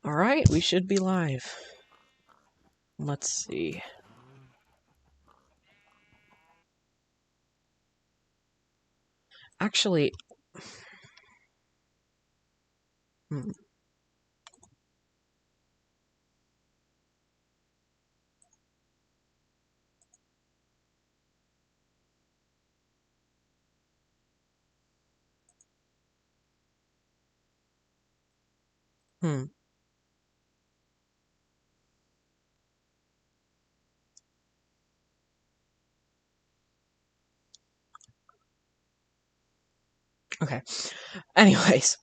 Alright, we should be live. Let's see. Actually... Hmm. Hmm. Okay. Anyways.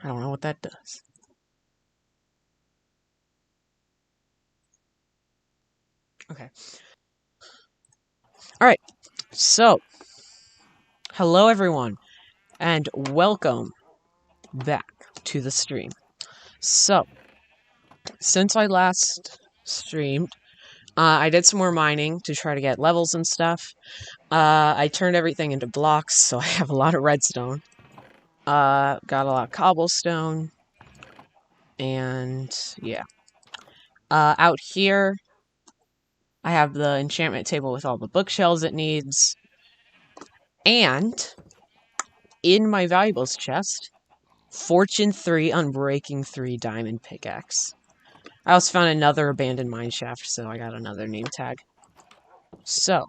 I don't know what that does. Okay. Alright. So. Hello everyone. And welcome back to the stream. So. Since I last streamed, I did some more mining to try to get levels and stuff. I turned everything into blocks, so I have a lot of redstone. Got a lot of cobblestone. And yeah. Out here, I have the enchantment table with all the bookshelves it needs. And in my valuables chest, Fortune 3 Unbreaking 3 Diamond Pickaxe. I also found another abandoned mineshaft, so I got another name tag. So,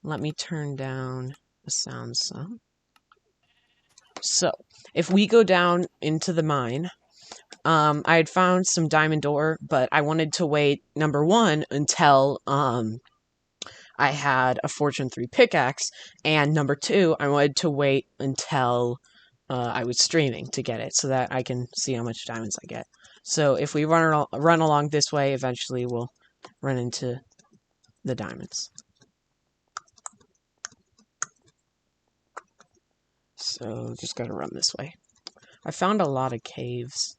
let me turn down the sound some. So, if we go down into the mine, I had found some diamond ore, but I wanted to wait, number one, until, I had a Fortune 3 pickaxe, and number two, I wanted to wait until I was streaming to get it, so that I can see how much diamonds I get. So if we run along this way, eventually we'll run into the diamonds. So just gotta run this way. I found a lot of caves.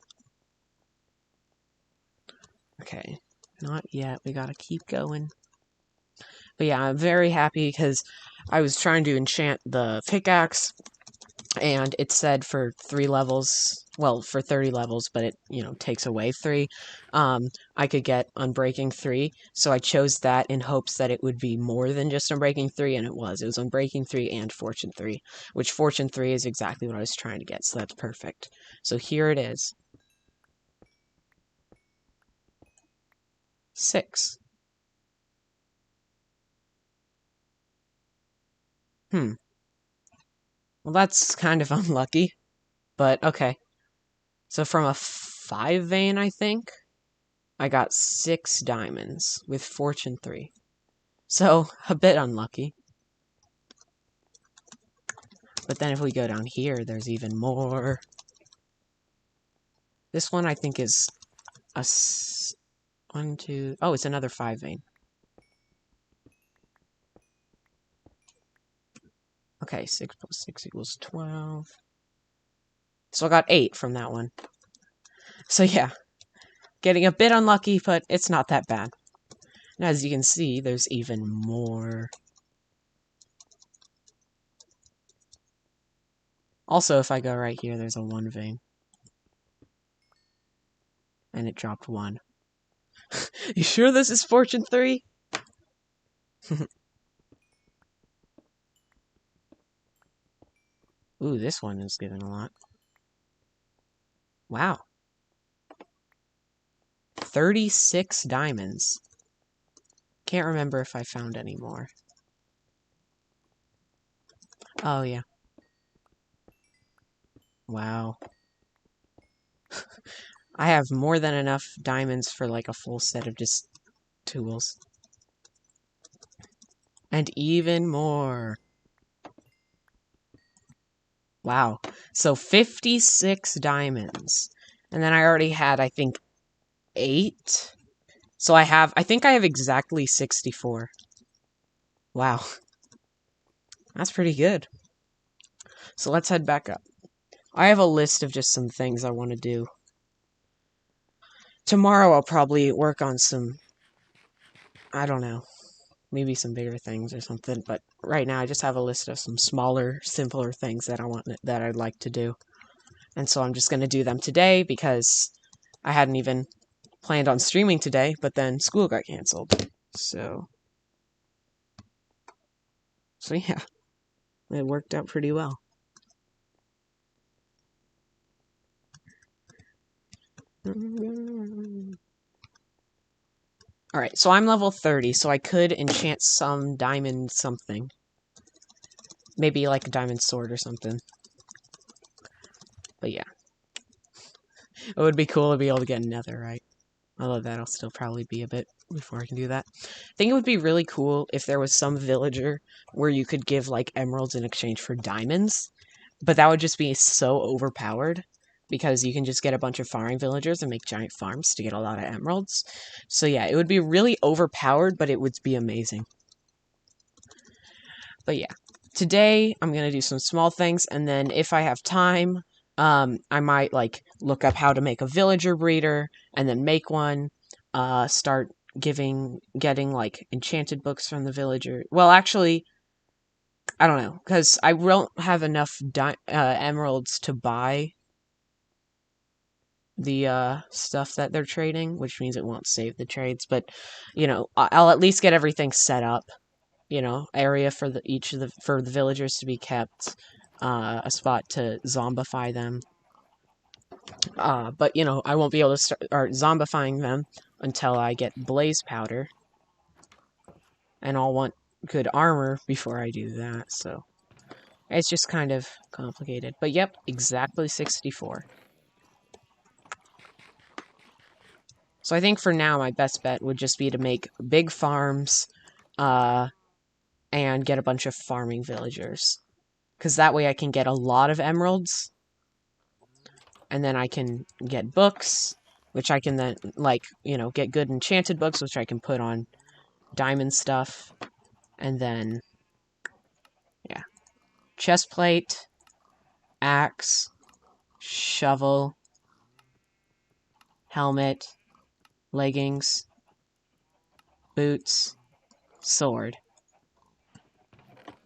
Okay, not yet. We gotta keep going. But yeah, I'm very happy because I was trying to enchant the pickaxe, and it said for 3 levels, well, for 30 levels, but it, takes away 3, I could get Unbreaking 3, so I chose that in hopes that it would be more than just Unbreaking 3, and it was. It was Unbreaking 3 and Fortune 3, which Fortune 3 is exactly what I was trying to get, so that's perfect. So here it is. 6. Well, that's kind of unlucky, but okay. So from a 5 vein, I think, I got 6 diamonds with Fortune 3. So, a bit unlucky. But then if we go down here, there's even more. This one, I think, is a 1, 2... Oh, it's another 5 vein. Okay, 6 plus 6 equals 12. So I got 8 from that one. So yeah, getting a bit unlucky, but it's not that bad. And as you can see, there's even more. Also, if I go right here, there's a 1 vein. And it dropped 1. You sure this is Fortune 3? Ooh, this one is giving a lot. Wow. 36 diamonds. Can't remember if I found any more. Oh, yeah. Wow. I have more than enough diamonds for like a full set of just tools. And even more. Wow. So 56 diamonds. And then I already had, I think, 8. So I think I have exactly 64. Wow. That's pretty good. So let's head back up. I have a list of just some things I want to do. Tomorrow I'll probably work on some, I don't know, maybe some bigger things or something, but right now I just have a list of some smaller, simpler things that I'd like to do. And so I'm just going to do them today because I hadn't even planned on streaming today, but then school got canceled. So yeah, it worked out pretty well. Alright, so I'm level 30, so I could enchant some diamond something. Maybe like a diamond sword or something. But yeah. It would be cool to be able to get netherite. Although that'll still probably be a bit before I can do that. I think it would be really cool if there was some villager where you could give like emeralds in exchange for diamonds. But that would just be so overpowered. Because you can just get a bunch of farming villagers and make giant farms to get a lot of emeralds. So yeah, it would be really overpowered, but it would be amazing. But yeah, today I'm going to do some small things, and then if I have time, I might like look up how to make a villager breeder, and then make one, start getting like enchanted books from the villager. Well, actually, I don't know, because I won't have enough emeralds to buy the stuff that they're trading, which means it won't save the trades, but, you know, I'll at least get everything set up. You know, area for for the villagers to be kept, a spot to zombify them. But you know, I won't be able to start zombifying them until I get blaze powder, and I'll want good armor before I do that. So it's just kind of complicated. But yep, exactly 64. So I think for now, my best bet would just be to make big farms, and get a bunch of farming villagers. Because that way I can get a lot of emeralds, and then I can get books, which I can then, like, you know, get good enchanted books, which I can put on diamond stuff, and then, yeah, chest plate, axe, shovel, helmet, leggings, boots, sword.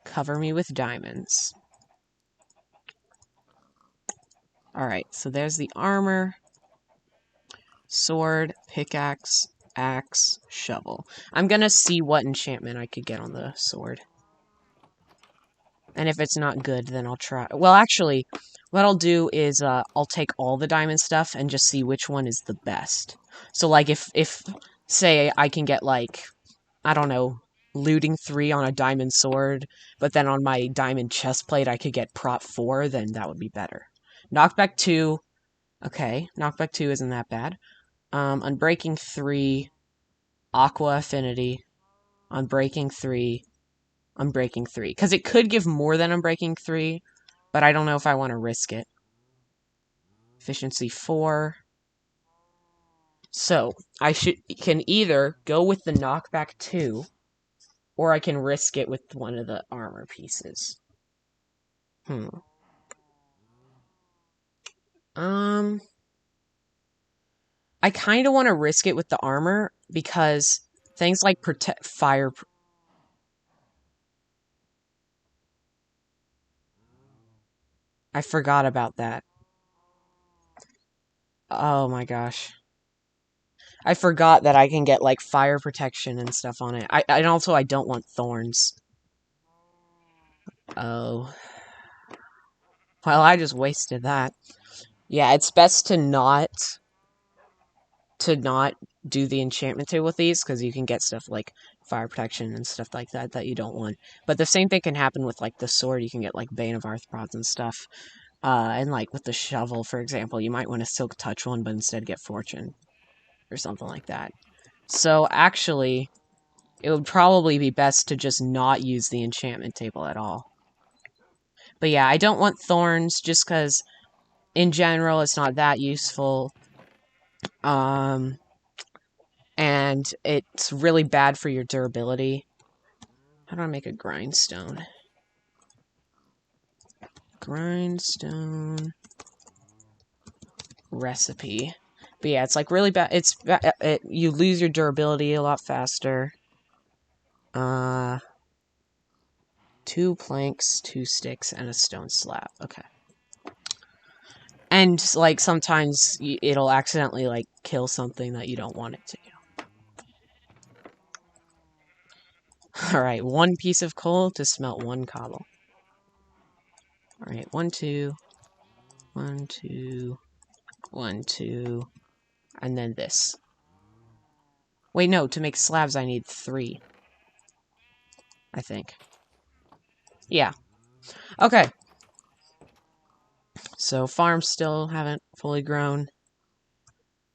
Cover me with diamonds. Alright, so there's the armor, sword, pickaxe, axe, shovel. I'm gonna see what enchantment I could get on the sword. And if it's not good, then I'll try. Well, actually, what I'll do is I'll take all the diamond stuff and just see which one is the best. So, like, if say, I can get, like, I don't know, looting 3 on a diamond sword, but then on my diamond chestplate I could get prop 4, then that would be better. Knockback 2, okay, knockback 2 isn't that bad. Unbreaking 3, aqua affinity, unbreaking 3, Unbreaking 3. Because it could give more than Unbreaking 3, but I don't know if I want to risk it. Efficiency 4. So, I can either go with the knockback 2, or I can risk it with one of the armor pieces. I kind of want to risk it with the armor, because things like fire... I forgot about that. Oh my gosh. I forgot that I can get, like, fire protection and stuff on it. And also, I don't want thorns. Oh. Well, I just wasted that. Yeah, it's best to not do the enchantment table with these, because you can get stuff like fire protection and stuff like that that you don't want. But the same thing can happen with, like, the sword. You can get, like, Bane of Arthropods and stuff. And, like, with the shovel, for example, you might want a Silk Touch one, but instead get Fortune. Or something like that. So, actually, it would probably be best to just not use the enchantment table at all. But yeah, I don't want thorns, just because, in general, it's not that useful. And it's really bad for your durability. How do I make a grindstone? Grindstone recipe. But yeah, it's like really bad. You lose your durability a lot faster. 2 planks, 2 sticks, and a stone slab. Okay. And, like, sometimes it'll accidentally, like, kill something that you don't want it to. Alright, 1 piece of coal to smelt 1 cobble. Alright, 1, 2, 1, 2, 1, 2, and then this. Wait, no, to make slabs I need 3. I think. Yeah. Okay. So farms still haven't fully grown.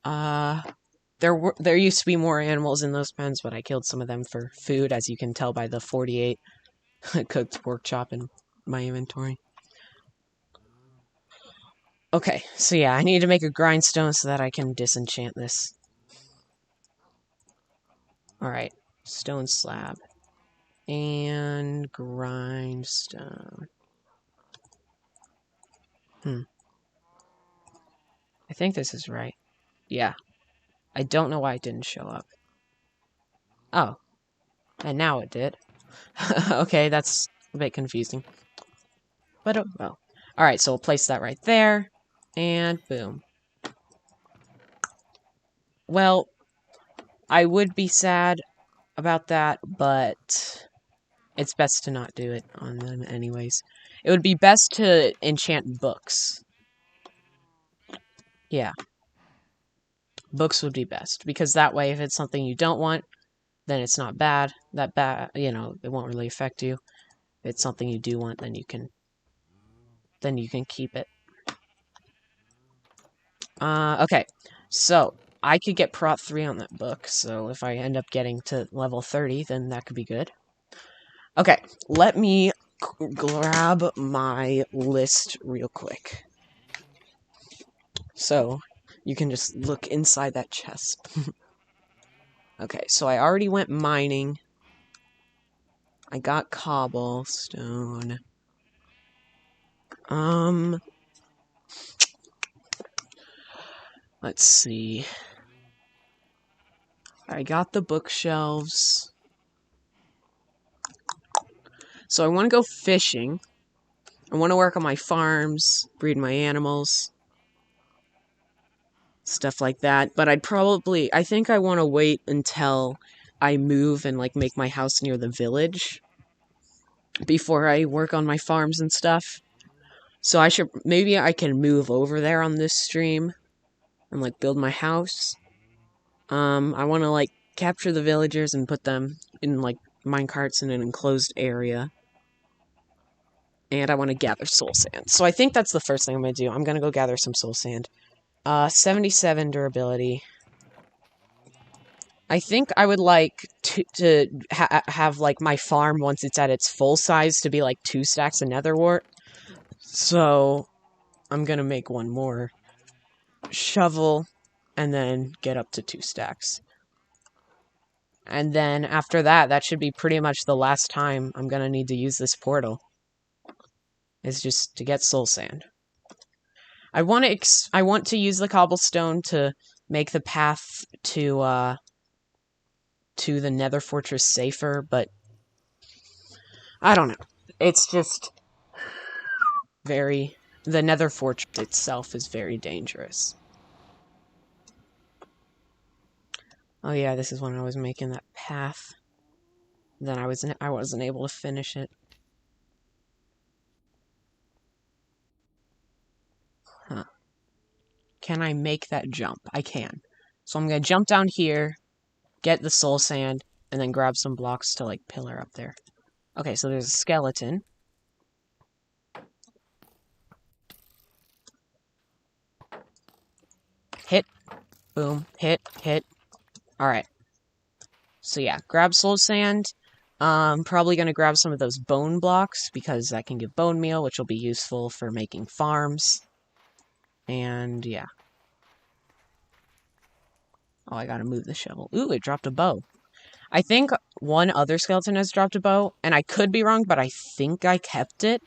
There used to be more animals in those pens, but I killed some of them for food, as you can tell by the 48 cooked pork chop in my inventory. Okay, so yeah, I need to make a grindstone so that I can disenchant this. Alright, stone slab. And grindstone. I think this is right. Yeah. I don't know why it didn't show up. Oh. And now it did. Okay, that's a bit confusing. But, oh well. Alright, so we'll place that right there. And boom. Well, I would be sad about that, but it's best to not do it on them anyways. It would be best to enchant books. Yeah. Books would be best, because that way if it's something you don't want, then it's not bad. That bad, you know, it won't really affect you. If it's something you do want, then you can keep it. Okay. So, I could get Prot 3 on that book, so if I end up getting to level 30, then that could be good. Okay, let me grab my list real quick. So, you can just look inside that chest. Okay, so I already went mining. I got cobblestone. Let's see. I got the bookshelves. So I want to go fishing. I want to work on my farms, breed my animals, stuff like that. But I think I want to wait until I move and, like, make my house near the village before I work on my farms and stuff. So maybe I can move over there on this stream and, like, build my house. I want to, like, capture the villagers and put them in, like, minecarts in an enclosed area. And I want to gather soul sand. So I think that's the first thing I'm going to do. I'm going to go gather some soul sand. 77 durability. I think I would like to have, like, my farm, once it's at its full size, to be, like, 2 stacks of nether wart. So I'm going to make one more shovel and then get up to 2 stacks. And then after that, that should be pretty much the last time I'm going to need to use this portal. Is just to get soul sand. I want to use the cobblestone to make the path to the Nether Fortress safer, but I don't know. It's just the Nether Fortress itself is very dangerous. Oh yeah, this is when I was making that path. Then I wasn't able to finish it. Huh. Can I make that jump? I can. So I'm gonna jump down here, get the soul sand, and then grab some blocks to, like, pillar up there. Okay, so there's a skeleton. Hit. Boom. Hit. Hit. Alright. So yeah, grab soul sand. Probably gonna grab some of those bone blocks, because that can give bone meal, which will be useful for making farms. And yeah. Oh, I gotta move the shovel. Ooh, it dropped a bow. I think one other skeleton has dropped a bow, and I could be wrong, but I think I kept it.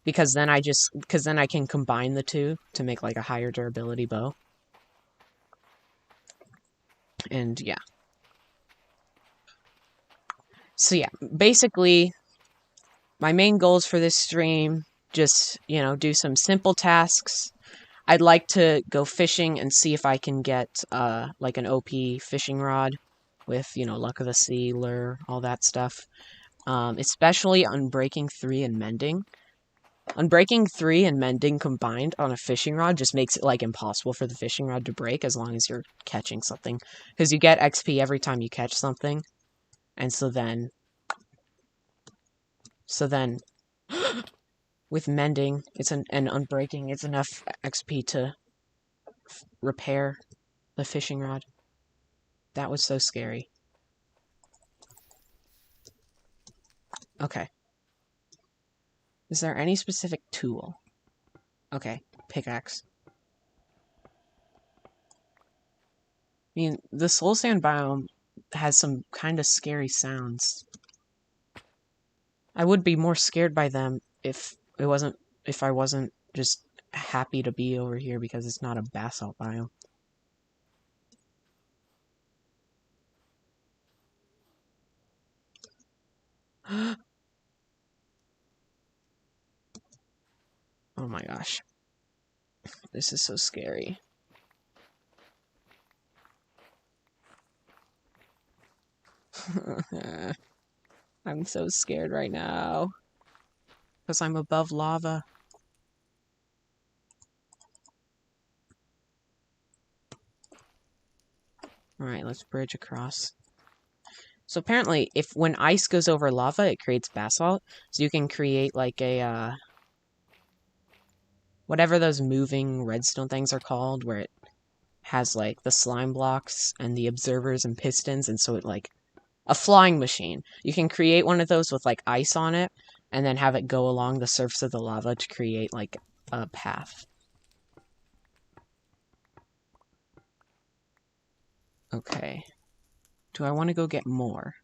Because then I can combine the two to make, like, a higher durability bow. And yeah. So yeah, basically, my main goals for this stream, just, you know, do some simple tasks. I'd like to go fishing and see if I can get like an OP fishing rod with, you know, luck of the sea, lure, all that stuff. Especially Unbreaking 3 and Mending. Unbreaking 3 and Mending combined on a fishing rod just makes it like impossible for the fishing rod to break as long as you're catching something. Because you get XP every time you catch something. And so then with Mending and Unbreaking, it's enough XP to repair the fishing rod. That was so scary. Okay. Is there any specific tool? Okay, pickaxe. I mean, the Soul Sand biome has some kind of scary sounds. I would be more scared by them if I wasn't just happy to be over here because it's not a basalt biome. Oh my gosh. This is so scary. I'm so scared right now. Because I'm above lava. Alright, let's bridge across. So apparently, when ice goes over lava, it creates basalt. So you can create like a, whatever those moving redstone things are called, where it has like the slime blocks and the observers and pistons, and so it like a flying machine. You can create one of those with like ice on it, and then have it go along the surface of the lava to create like a path. Okay. Do I want to go get more?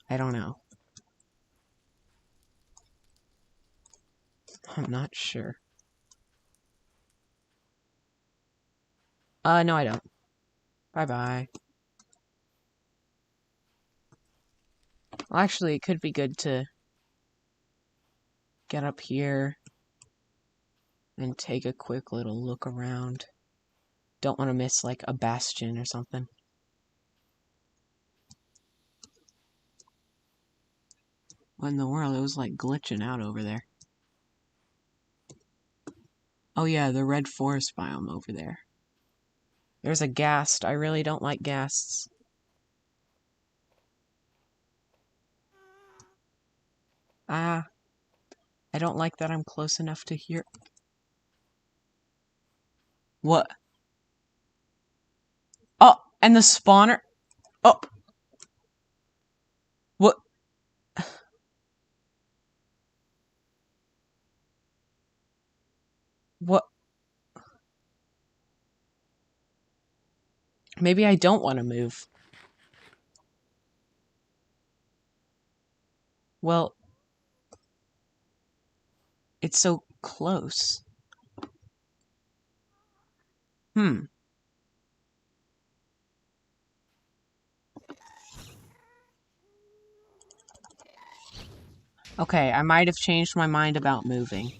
I don't know. I'm not sure. No, I don't. Bye-bye. Well, actually, it could be good to get up here and take a quick little look around. Don't want to miss, like, a bastion or something. What in the world? It was, like, glitching out over there. Oh, yeah, the red forest biome over there. There's a ghast. I really don't like ghasts. Ah. I don't like that I'm close enough to hear. What? Oh, and the spawner. Oh. What? What? Maybe I don't want to move. Well, it's so close. Okay, I might have changed my mind about moving.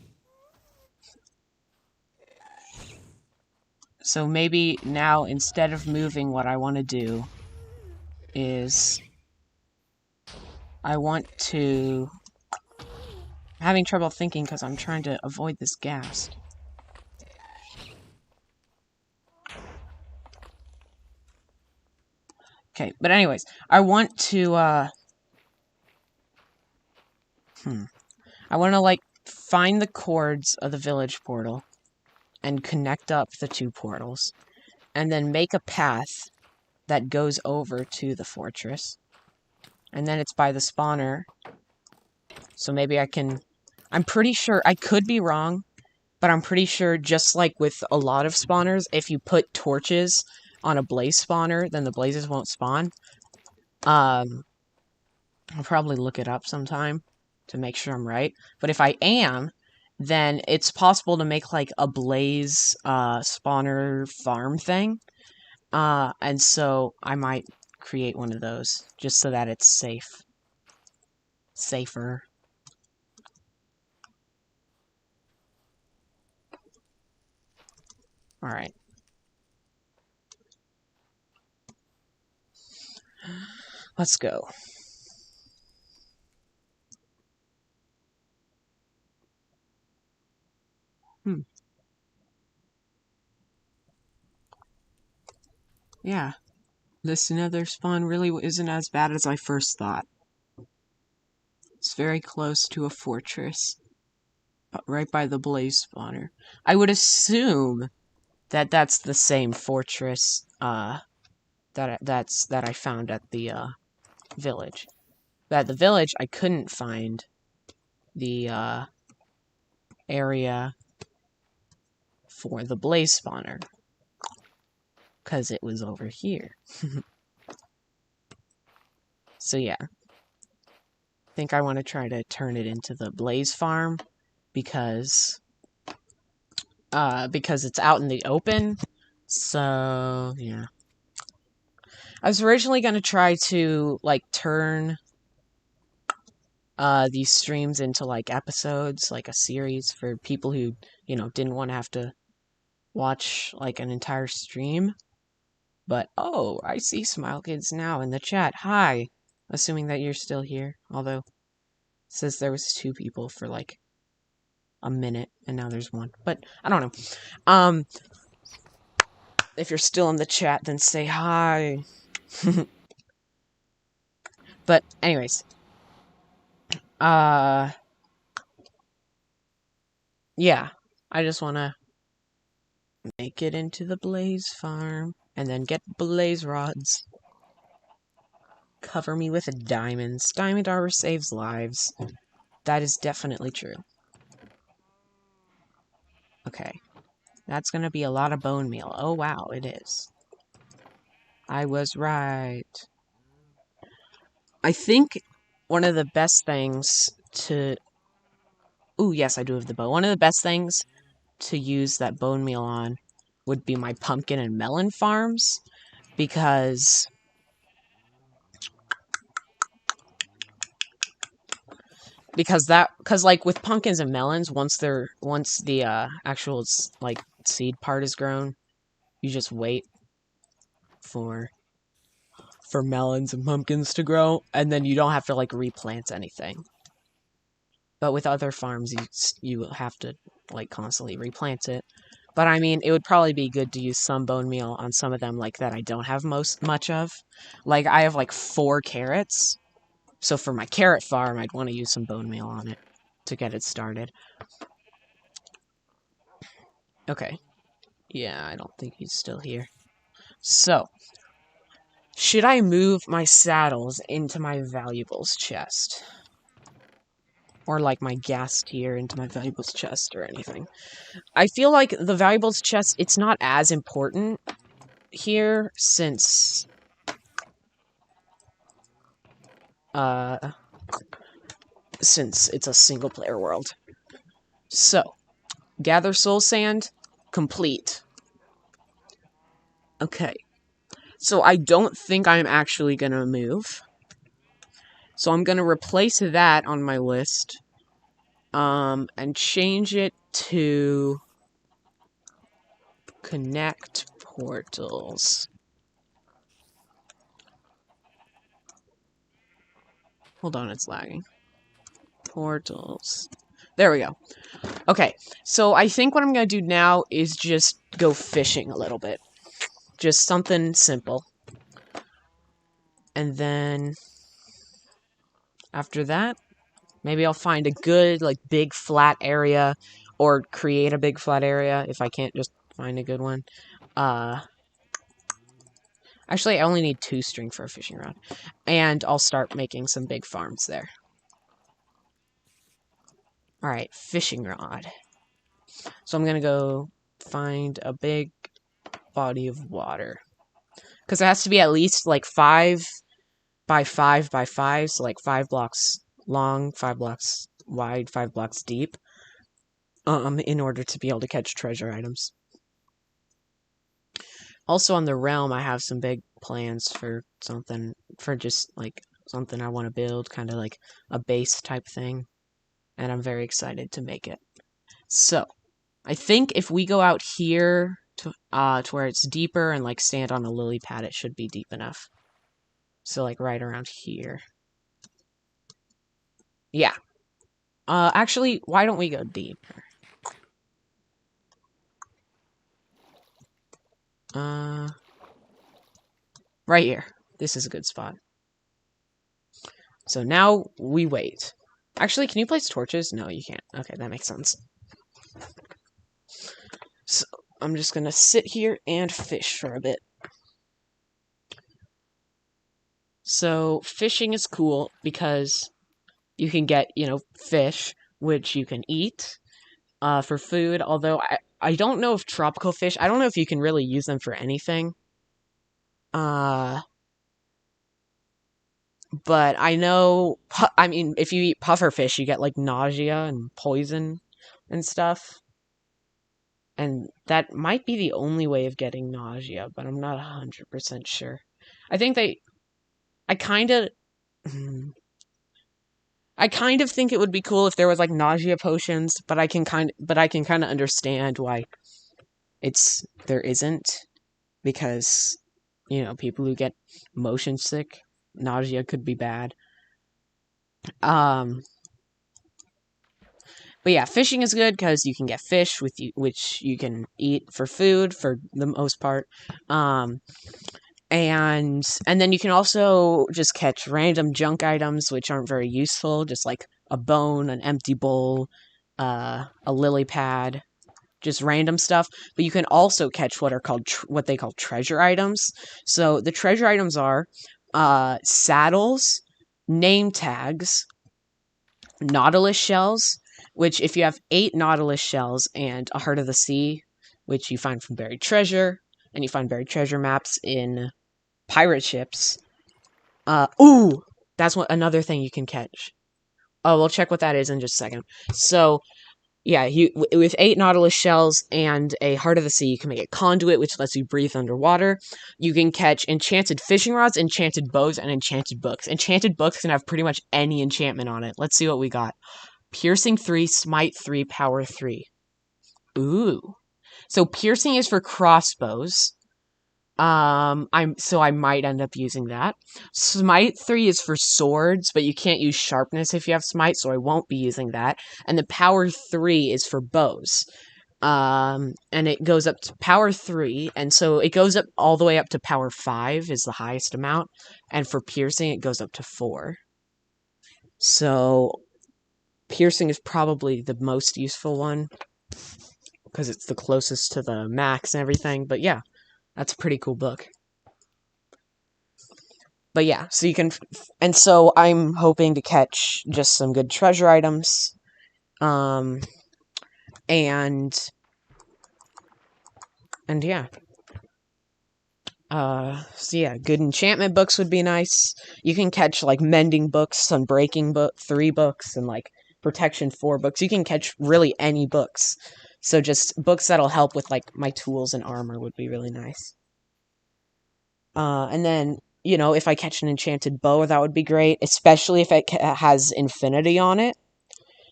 So maybe now, instead of moving, what I want to do is I want to... I'm having trouble thinking because I'm trying to avoid this ghast. Okay, but anyways, I want to, I want to, like, find the cords of the village portal and connect up the two portals, and then make a path that goes over to the fortress. And then it's by the spawner, so maybe I can... I'm pretty sure, I could be wrong, but I'm pretty sure, just like with a lot of spawners, if you put torches on a blaze spawner, then the blazes won't spawn. I'll probably look it up sometime to make sure I'm right. But if I am, then it's possible to make, like, a blaze spawner farm thing. And so I might create one of those, just so that it's safe. Safer. Alright. Let's go. Yeah. This nether spawn really isn't as bad as I first thought. It's very close to a fortress. Right by the blaze spawner. I would assume that that's the same fortress, that I found at the, village. But at the village, I couldn't find the, area for the blaze spawner. Because it was over here. So yeah. I think I want to try to turn it into the blaze farm. Because it's out in the open. So, yeah. I was originally going to try to, like, turn these streams into, like, episodes, like a series for people who, you know, didn't want to have to watch, like, an entire stream. But, oh, I see Smile Kids now in the chat. Hi! Assuming that you're still here. Although, it says there was 2 people for, like, a minute, and now there's 1. But, I don't know. If you're still in the chat, then say hi. But, anyways. Yeah. I just want to make it into the blaze farm, and then get blaze rods. Cover me with diamonds. Diamond armor saves lives. That is definitely true. Okay. That's gonna be a lot of bone meal. Oh wow, it is. I was right. I think one of the best things to... Ooh, yes, I do have the bow. One of the best things to use that bone meal on would be my pumpkin and melon farms, because like with pumpkins and melons, once the actual like seed part is grown, you just wait for melons and pumpkins to grow, and then you don't have to like replant anything. But with other farms, you have to like constantly replant it. But I mean, it would probably be good to use some bone meal on some of them like that I don't have much of. Like I have like 4 carrots. So for my carrot farm, I'd want to use some bone meal on it to get it started. Okay. Yeah, I don't think he's still here. So, should I move my saddles into my valuables chest? Or like my gas tier into my valuables chest or anything? I feel like the valuables chest, it's not as important here since it's a single player world. So, gather soul sand, complete. Okay. So I don't think I'm actually gonna move. So I'm gonna replace that on my list. And change it to connect portals. Hold on, it's lagging. Portals. There we go. Okay, so I think what I'm gonna do now is just go fishing a little bit. Just something simple. And then after that, maybe I'll find a good, like, big flat area, or create a big flat area if I can't just find a good one. Actually, I only need 2 string for a fishing rod. And I'll start making some big farms there. Alright, fishing rod. So I'm gonna go find a big body of water. Because it has to be at least, like, 5 by 5 by 5, so, like, 5 blocks long, 5 blocks wide, 5 blocks deep. In order to be able to catch treasure items. Also on the realm, I have some big plans for something, for just, like, something I want to build, kind of like a base type thing, and I'm very excited to make it. So, I think if we go out here to where it's deeper and like stand on a lily pad. It should be deep enough. So like right around here. Yeah. Actually, why don't we go deeper? Right here. This is a good spot. So now we wait. Actually, can you place torches? No, you can't. Okay, that makes sense. So I'm just gonna sit here and fish for a bit. So fishing is cool because you can get, fish, which you can eat for food. Although I don't know if tropical fish, I don't know if you can really use them for anything. But I know, I mean, if you eat puffer fish, you get like nausea and poison and stuff. And that might be the only way of getting nausea, but I'm not 100% sure. I think I kind of, I kind of think it would be cool if there was like nausea potions, but I can kind of understand why there isn't, because, people who get motion sick, nausea could be bad. But yeah, fishing is good because you can get fish which you can eat for food for the most part. And then you can also just catch random junk items which aren't very useful, just like a bone, an empty bowl, a lily pad, just random stuff. But you can also catch what they call treasure items. So the treasure items are saddles, name tags, nautilus shells, which if you have 8 nautilus shells and a heart of the sea, which you find from buried treasure, and you find buried treasure maps in pirate ships. That's another thing you can catch. Oh, we'll check what that is in just a second. So, yeah, with 8 nautilus shells and a heart of the sea, you can make a conduit, which lets you breathe underwater. You can catch enchanted fishing rods, enchanted bows, and enchanted books. Enchanted books can have pretty much any enchantment on it. Let's see what we got. Piercing 3, Smite 3, Power 3. Ooh. So piercing is for crossbows. I might end up using that. Smite 3 is for swords, but you can't use sharpness if you have smite, so I won't be using that. And the power 3 is for bows. And it goes up to power 3, and so it goes up all the way up to power 5 is the highest amount, and for piercing it goes up to 4. So piercing is probably the most useful one because it's the closest to the max and everything, but yeah. That's a pretty cool book. But yeah, so you can, and so I'm hoping to catch just some good treasure items, and yeah. So yeah, good enchantment books would be nice. You can catch like mending books, unbreaking 3 books, and like protection 4 books. You can catch really any books. So just books that'll help with like my tools and armor would be really nice. And then, if I catch an enchanted bow, that would be great, especially if it has infinity on it,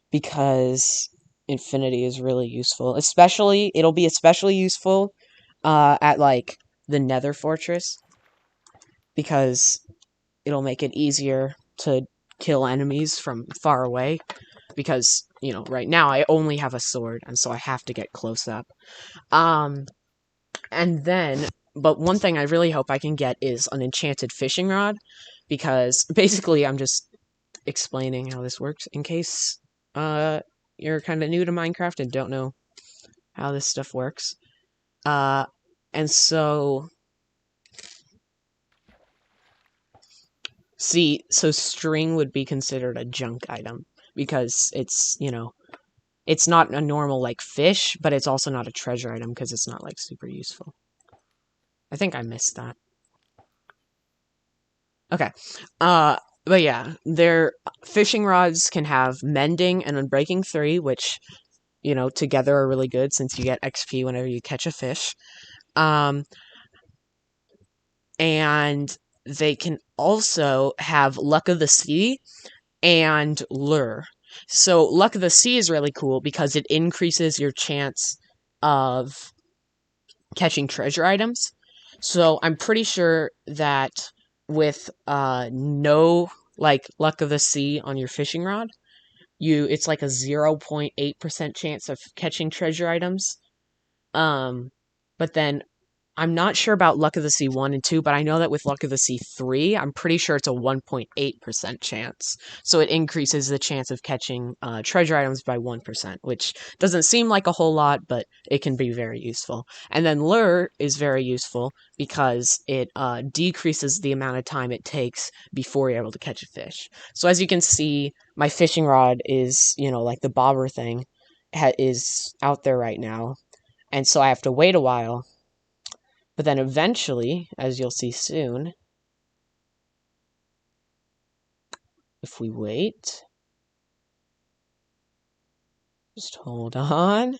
because infinity is really useful. It'll be especially useful at like the Nether Fortress, because it'll make it easier to kill enemies from far away, because, right now I only have a sword, and so I have to get close up. And then, but one thing I really hope I can get is an enchanted fishing rod, because basically I'm just explaining how this works in case you're kind of new to Minecraft and don't know how this stuff works. And so string would be considered a junk item because it's not a normal like fish, but it's also not a treasure item because it's not like super useful. I think I missed that. Okay. But yeah, their fishing rods can have mending and unbreaking 3, which, together are really good since you get XP whenever you catch a fish. And they can also have Luck of the Sea and Lure. So Luck of the Sea is really cool because it increases your chance of catching treasure items. So I'm pretty sure that with no like luck of the sea on your fishing rod, it's like a 0.8% chance of catching treasure items. But then I'm not sure about Luck of the Sea 1 and 2, but I know that with Luck of the Sea 3, I'm pretty sure it's a 1.8% chance. So it increases the chance of catching treasure items by 1%, which doesn't seem like a whole lot, but it can be very useful. And then Lure is very useful because it decreases the amount of time it takes before you're able to catch a fish. So as you can see, my fishing rod is, like the bobber thing, is out there right now. And so I have to wait a while. But then eventually, as you'll see soon, if we wait, just hold on.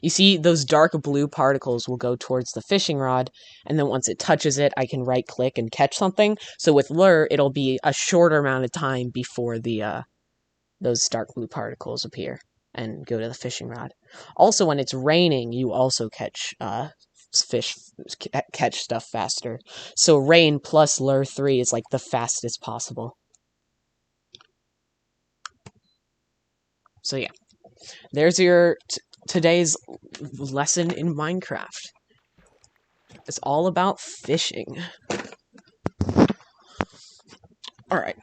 You see those dark blue particles will go towards the fishing rod, and then once it touches it, I can right click and catch something. So with Lure, it'll be a shorter amount of time before those dark blue particles appear and go to the fishing rod. Also, when it's raining, you also catch stuff faster. So rain plus Lure 3 is like the fastest possible. So yeah, there's your today's lesson in Minecraft. It's all about fishing. Alright,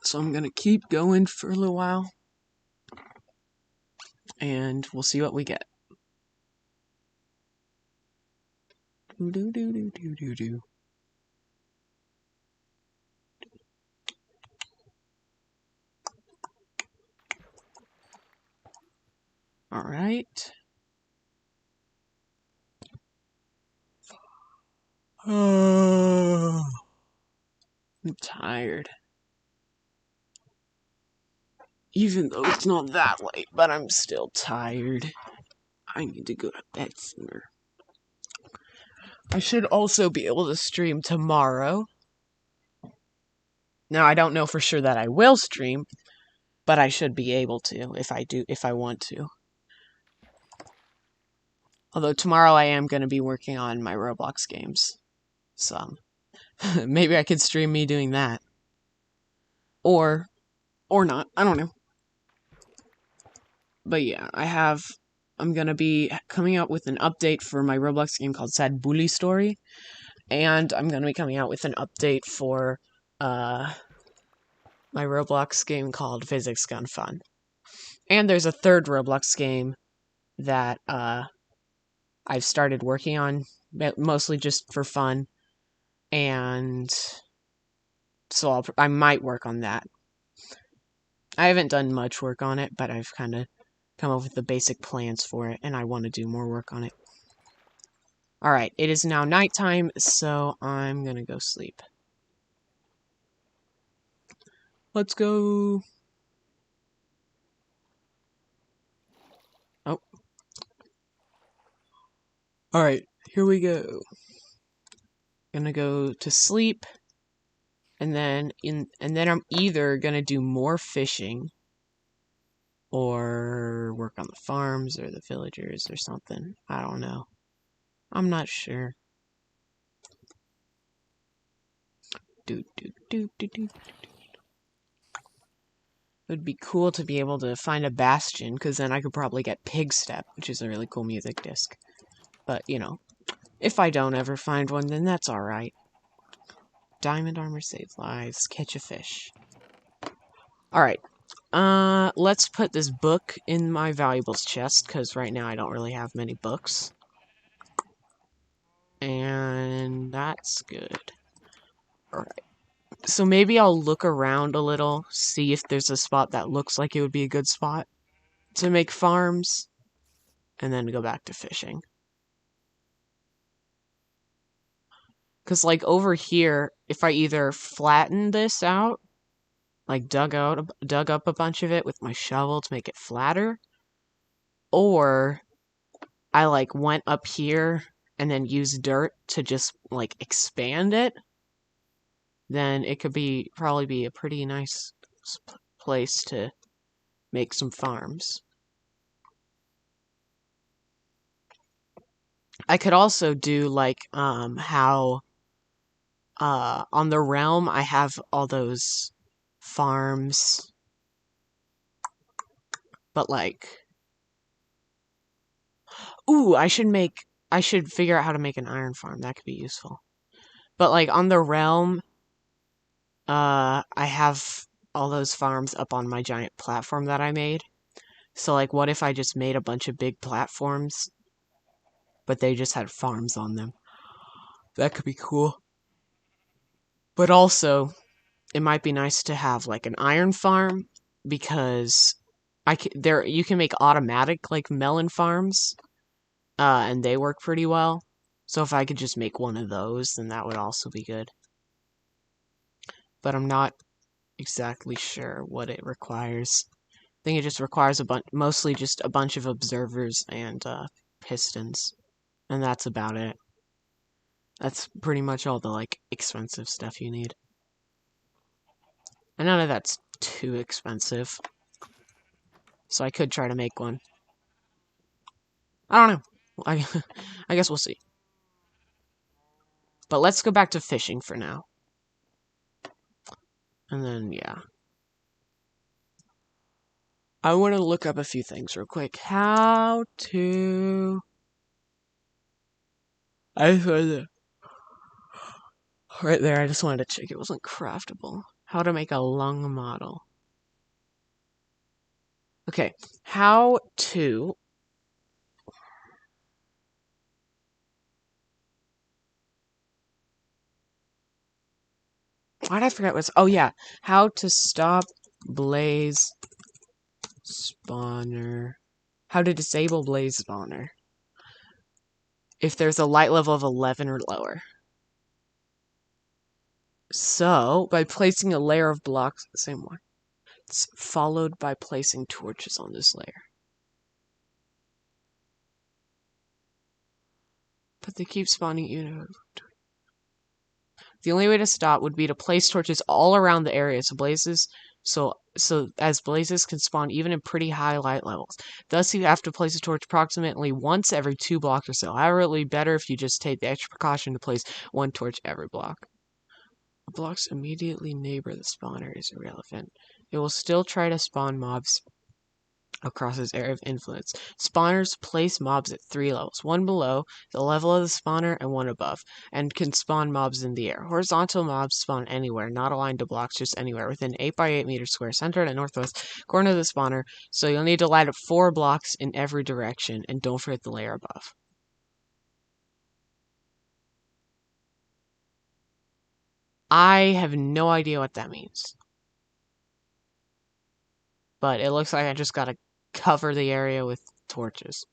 so I'm gonna keep going for a little while, and we'll see what we get. Do-do-do-do-do-do-do. Alright. I'm tired. Even though it's not that late, but I'm still tired. I need to go to bed sooner. I should also be able to stream tomorrow. Now, I don't know for sure that I will stream, but I should be able to if I want to. Although tomorrow I am going to be working on my Roblox games. So, maybe I could stream me doing that. Or not. I don't know. But yeah, I'm going to be coming out with an update for my Roblox game called Sad Bully Story. And I'm going to be coming out with an update for my Roblox game called Physics Gun Fun. And there's a third Roblox game that I've started working on, mostly just for fun. And so I might work on that. I haven't done much work on it, but I've kind of come up with the basic plans for it, and I want to do more work on it. Alright, it is now nighttime, so I'm gonna go sleep. Let's go. Oh. Alright, here we go. Gonna go to sleep, and then I'm either gonna do more fishing or work on the farms or the villagers or something. I don't know. I'm not sure. It would be cool to be able to find a bastion, because then I could probably get Pigstep, which is a really cool music disc. But, if I don't ever find one, then that's alright. Diamond armor saves lives. Catch a fish. Alright. Let's put this book in my valuables chest, because right now I don't really have many books. And that's good. Alright. So maybe I'll look around a little, see if there's a spot that looks like it would be a good spot to make farms, and then go back to fishing. Because, like, over here, if I either flatten this out, like dug up a bunch of it with my shovel to make it flatter, or I, like, went up here and then used dirt to just, like, expand it, then it could probably be a pretty nice place to make some farms. I could also do like how on the realm I have all those farms, but like, ooh, I should figure out how to make an iron farm. That could be useful. But like on the realm, I have all those farms up on my giant platform that I made. So like, what if I just made a bunch of big platforms, but they just had farms on them? That could be cool. But also, it might be nice to have like an iron farm because you can make automatic like melon farms, and they work pretty well. So if I could just make one of those, then that would also be good. But I'm not exactly sure what it requires. I think it just requires mostly just a bunch of observers and pistons, and that's about it. That's pretty much all the like expensive stuff you need. And none of that's too expensive. So I could try to make one. I don't know. I guess we'll see. But let's go back to fishing for now. And then, yeah. I want to look up a few things real quick. How to... Right there, I just wanted to check it wasn't craftable. How to make a lung model. Okay, how to... Why did I forget what's... Oh, yeah. How to stop blaze spawner. How to disable blaze spawner. If there's a light level of 11 or lower. So, by placing a layer of blocks, the same one. It's followed by placing torches on this layer. But they keep spawning, you know. The only way to stop would be to place torches all around the area so as blazes can spawn even in pretty high light levels. Thus, you have to place a torch approximately once every 2 blocks or so. However, it would be better if you just take the extra precaution to place 1 torch every block. The blocks immediately neighbor the spawner is irrelevant. It will still try to spawn mobs across its area of influence. Spawners place mobs at 3 levels, 1 below the level of the spawner and 1 above, and can spawn mobs in the air. Horizontal mobs spawn anywhere, not aligned to blocks, just anywhere, within 8 by 8 meters square, centered at northwest corner of the spawner, so you'll need to light up 4 blocks in every direction, and don't forget the layer above. I have no idea what that means. But it looks like I just gotta cover the area with torches.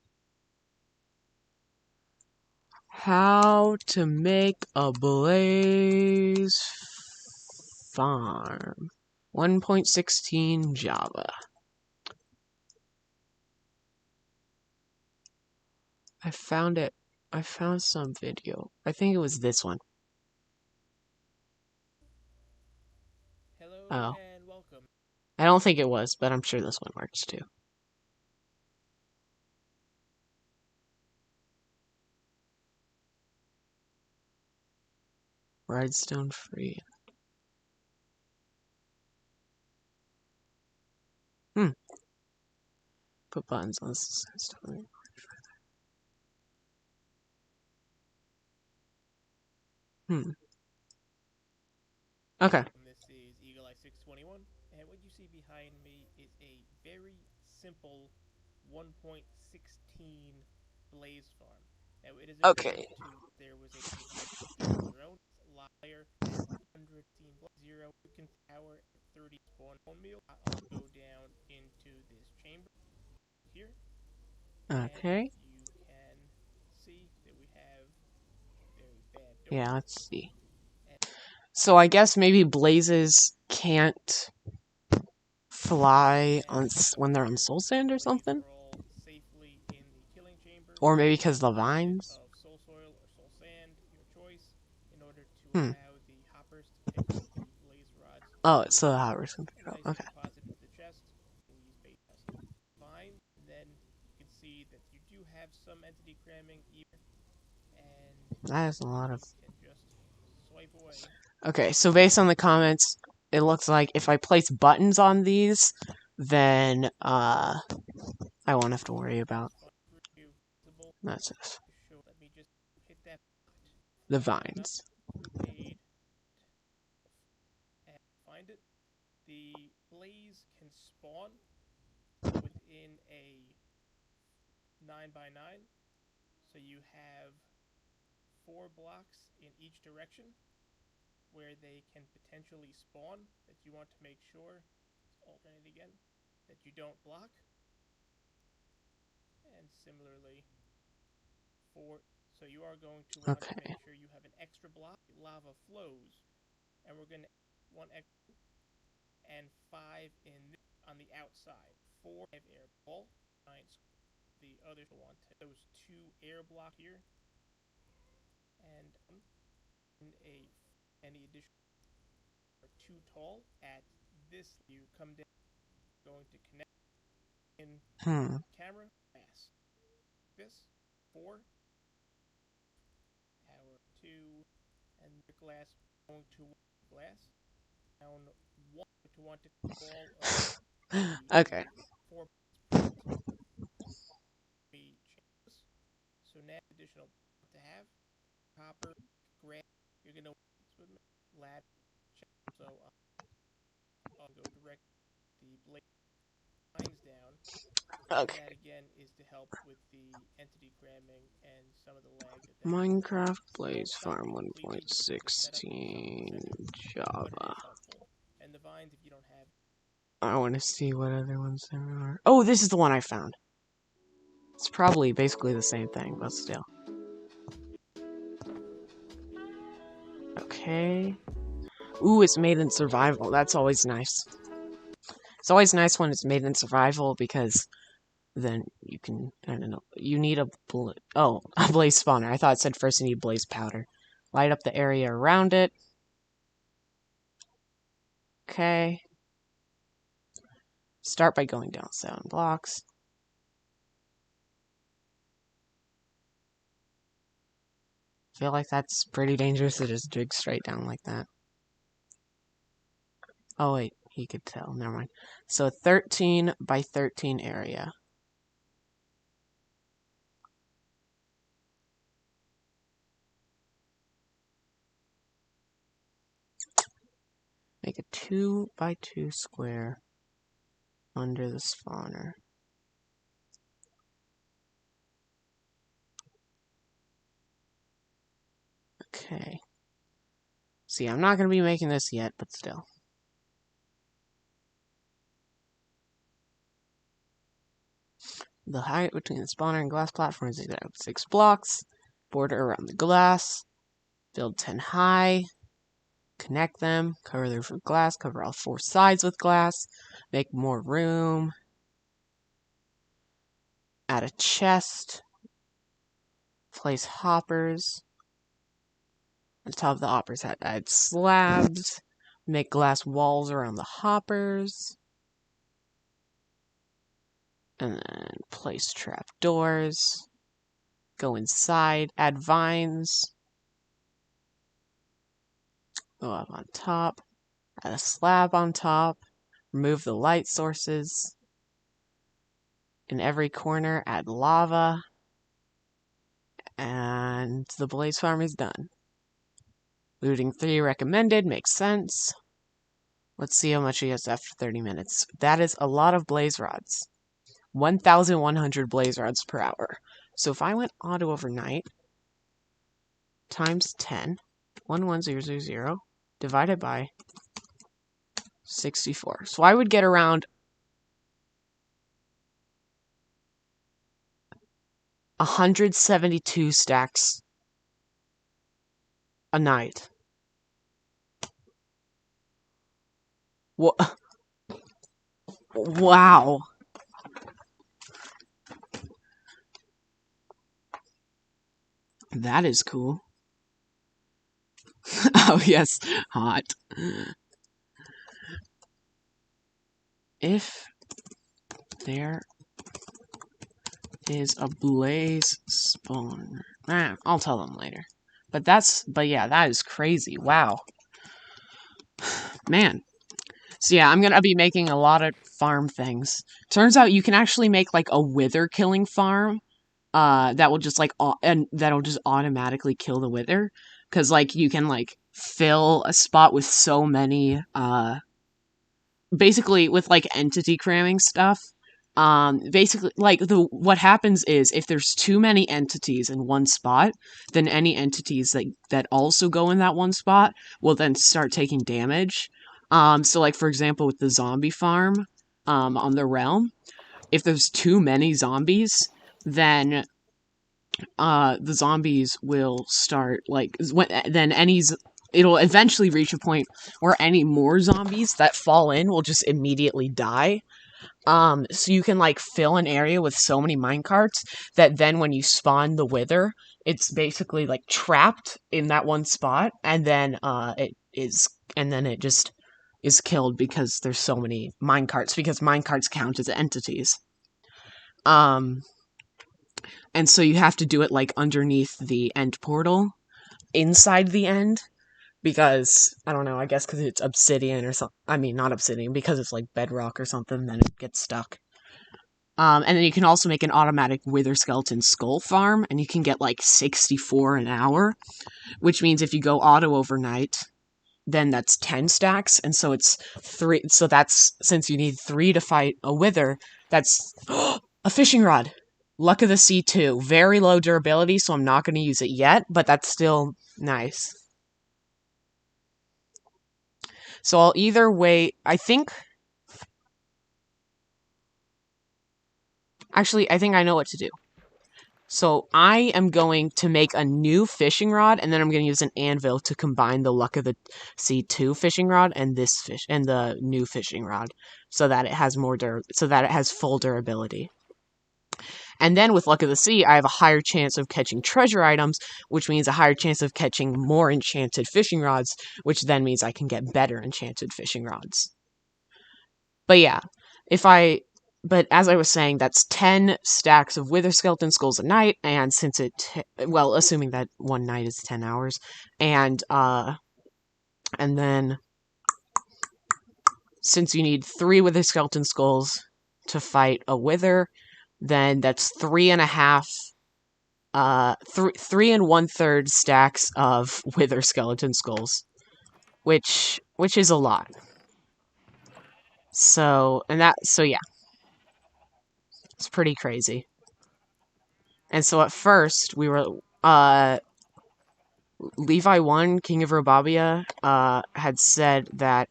How to make a blaze farm. 1.16 Java. I found it. I found some video. I think it was this one. Hello Oh. and welcome. I don't think it was, but I'm sure this one works too. Redstone free. Put buttons on this stuff. Okay. This is Eagle Eye 621, and what you see behind me is a very simple 1.16 blaze farm. Now, it is Okay. important to there was a drone liar 100 0. You can tower at 30 spawn bone meal. I'll go down into this chamber here, Okay. and you can see that we have very bad doors. Yeah, let's see. So I guess maybe blazes can't fly on when they're on soul sand or something, or maybe because the vines. Soul soil or soul sand, your choice, in order to Hmm. allow the hoppers to pick up the blaze rods. Oh, so the hoppers can pick it up. Nice Okay. deposit into the chest. And use bait chest. Fine. Then you can see that you do have some entity cramming here. That is a lot of... Can just swipe away. Okay, so based on the comments, it looks like if I place buttons on these, then, I won't have to worry about... That's it. Let me just hit that. The vines. Made and find it. The blaze can spawn within a 9x9, so you have 4 blocks in each direction where they can potentially spawn that you want to make sure, let's alternate again, that you don't block. And similarly, so you are going to want to make sure you have an extra block. Lava flows, and we're going to 1 extra and 5 on the outside. 4 air ball. 9 the other one. Those 2 air block here, and any additional are too tall. At this, you come down. Going to connect in camera pass. This 4 power 2 and the glass going to glass down 1 to want to all okay. 4 changes. So now additional to have copper grass. You're gonna lad. So I'll go direct the blade lines down. Okay. That again is to help with the entity cramming and some of the lag. Minecraft Blaze Farm 1.16 Java. And the vines, if you don't have. I want to see what other ones there are. Oh, this is the one I found. It's probably basically the same thing, but still. Okay. Ooh, it's made in survival. That's always nice. It's always nice when it's made in survival because then you can, I don't know, you need a blaze spawner. I thought it said first you need blaze powder. Light up the area around it. Okay. Start by going down 7 blocks. I feel like that's pretty dangerous to just dig straight down like that. Oh wait, he could tell. Never mind. So 13 by 13 area. Make a 2 by 2 square under the spawner. Okay. See, I'm not going to be making this yet, but still. The height between the spawner and glass platform is 6 blocks. Border around the glass. Build 10 high. Connect them. Cover the roof with glass. Cover all 4 sides with glass. Make more room. Add a chest. Place hoppers. On top of the hoppers, add slabs. Make glass walls around the hoppers. And then place trap doors. Go inside. Add vines. Go up on top. Add a slab on top. Remove the light sources. In every corner, add lava. And the blaze farm is done. Looting 3 recommended, makes sense. Let's see how much he gets after 30 minutes. That is a lot of blaze rods. 1,100 blaze rods per hour. So if I went auto overnight, times 10, 11000, divided by 64. So I would get around 172 stacks a night. What? Wow. That is cool. Oh, yes. Hot. If there is a blaze spawner. I'll tell them later. But yeah, that is crazy. Wow. Man. So yeah, I'm gonna be making a lot of farm things. Turns out you can actually make like a wither killing farm. That will just and that'll just automatically kill the wither. Cause like you can like fill a spot with so many basically with like entity cramming stuff. Basically like what happens is if there's too many entities in one spot, then any entities that also go in that one spot will then start taking damage. So like for example with the zombie farm on the realm, if there's too many zombies, then the zombies will start it'll eventually reach a point where any more zombies that fall in will just immediately die. So you can like fill an area with so many minecarts that then when you spawn the wither, it's basically like trapped in that one spot, and then it just is killed because there's so many minecarts, because minecarts count as entities. And so you have to do it like underneath the end portal, inside the end, because I don't know, I guess because it's obsidian or something. I mean, not obsidian, because it's like bedrock or something, then it gets stuck. And then you can also make an automatic wither skeleton skull farm, and you can get like 64 an hour, which means if you go auto overnight, then that's 10 stacks, and so it's 3. So that's, since you need 3 to fight a wither, that's a fishing rod. Luck of the Sea 2. Very low durability, so I'm not going to use it yet, but that's still nice. So I'll either wait, Actually, I think I know what to do. So I am going to make a new fishing rod, and then I'm going to use an anvil to combine the Luck of the Sea 2 fishing rod and the new fishing rod, so that it has full durability. And then with Luck of the Sea, I have a higher chance of catching treasure items, which means a higher chance of catching more enchanted fishing rods, which then means I can get better enchanted fishing rods. But yeah, but as I was saying, that's 10 stacks of wither skeleton skulls a night, and since assuming that one night is 10 hours, and then since you need 3 wither skeleton skulls to fight a wither, then that's 3.5, 3 1/3 stacks of wither skeleton skulls, which is a lot. So yeah. It's pretty crazy. And so at first, we were, Levi 1, King of Robabia, had said that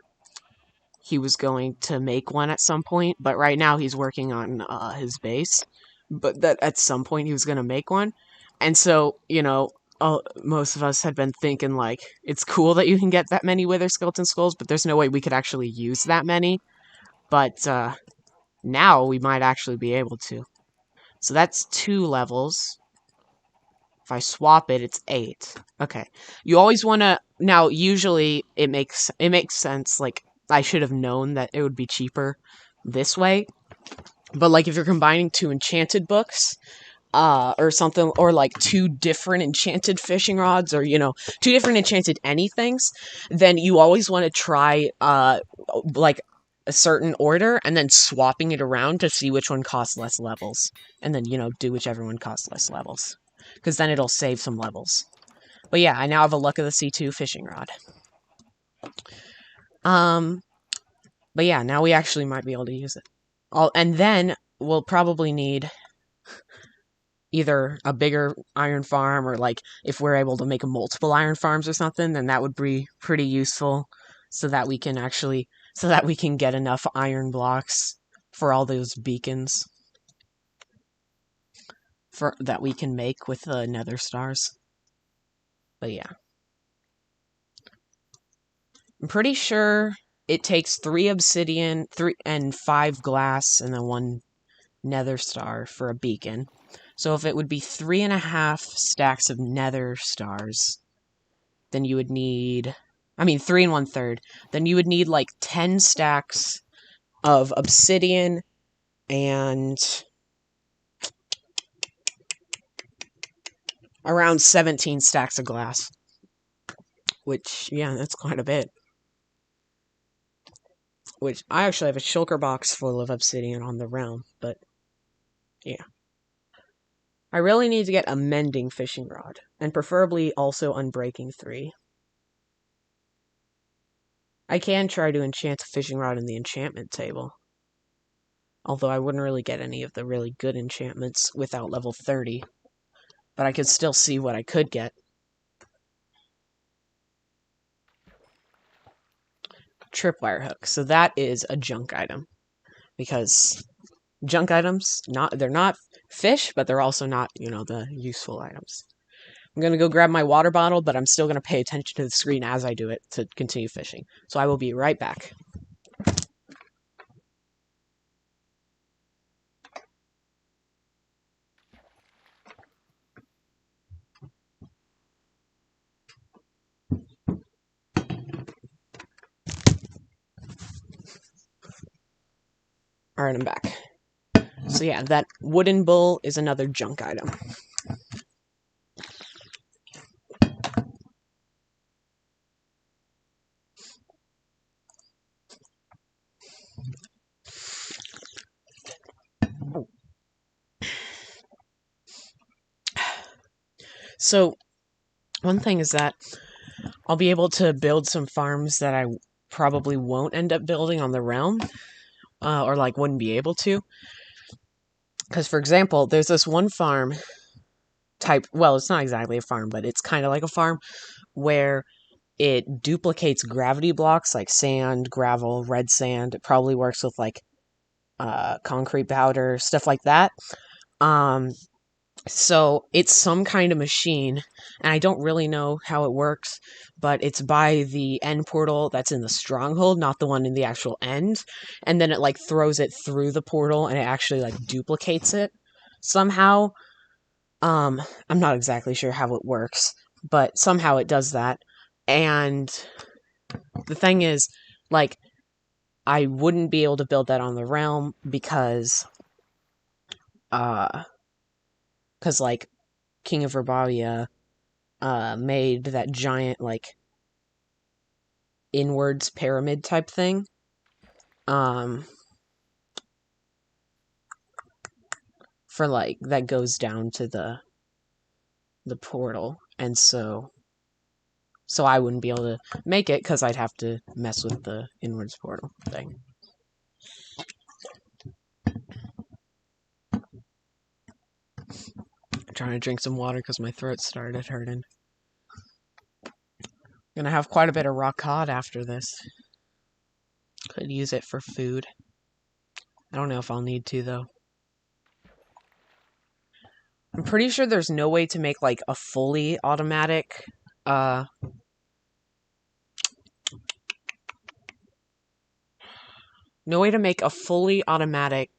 he was going to make one at some point, but right now he's working on, his base. But that at some point he was going to make one. And so, most of us had been thinking, like, it's cool that you can get that many wither skeleton skulls, but there's no way we could actually use that many. But, now we might actually be able to. So that's 2 levels. If I swap it, it's 8. Okay. You always want to... Now, usually, it makes sense. Like, I should have known that it would be cheaper this way. But, like, if you're combining 2 enchanted books, or something, or, like, 2 different enchanted fishing rods, or, 2 different enchanted anythings, then you always want to try, like, a certain order, and then swapping it around to see which one costs less levels. And then, do whichever one costs less levels. Because then it'll save some levels. But yeah, I now have a Luck of the Sea 2 fishing rod. But yeah, now we actually might be able to use it. And then we'll probably need either a bigger iron farm, or like if we're able to make multiple iron farms or something, then that would be pretty useful, so that we can get enough iron blocks for all those beacons that we can make with the nether stars. But yeah. I'm pretty sure it takes 3 obsidian, 3 and 5 glass, and then 1 nether star for a beacon. So if it would be 3.5 stacks of nether stars, then you would need... 3 1/3. Then you would need like 10 stacks of obsidian and... around 17 stacks of glass. Which, yeah, that's quite a bit. Which, I actually have a shulker box full of obsidian on the realm, but, yeah. I really need to get a mending fishing rod, and preferably also unbreaking 3. I can try to enchant a fishing rod in the enchantment table. Although I wouldn't really get any of the really good enchantments without level 30. But I could still see what I could get. Tripwire hook. So that is a junk item. Because junk items, they're not fish, but they're also not, the useful items. I'm going to go grab my water bottle, but I'm still going to pay attention to the screen as I do it to continue fishing. So I will be right back. Alright, I'm back. So yeah, that wooden bull is another junk item. So, one thing is that I'll be able to build some farms that I probably won't end up building on the realm, or wouldn't be able to. Because, for example, there's this one farm type, well, it's not exactly a farm, but it's kind of like a farm, where it duplicates gravity blocks like sand, gravel, red sand. It probably works with concrete powder, stuff like that. So it's some kind of machine, and I don't really know how it works, but it's by the end portal that's in the stronghold, not the one in the actual end. And then it throws it through the portal, and it actually duplicates it somehow. I'm not exactly sure how it works, but somehow it does that. And the thing is, I wouldn't be able to build that on the realm because King of Ribavia made that giant, inwards pyramid type thing. For, that goes down to the portal. And so I wouldn't be able to make it because I'd have to mess with the inwards portal thing. I'm trying to drink some water because my throat started hurting. Gonna have quite a bit of raw cod after this. Could use it for food. I don't know if I'll need to, though. I'm pretty sure there's no way to make, a fully automatic, no way to make a fully automatic,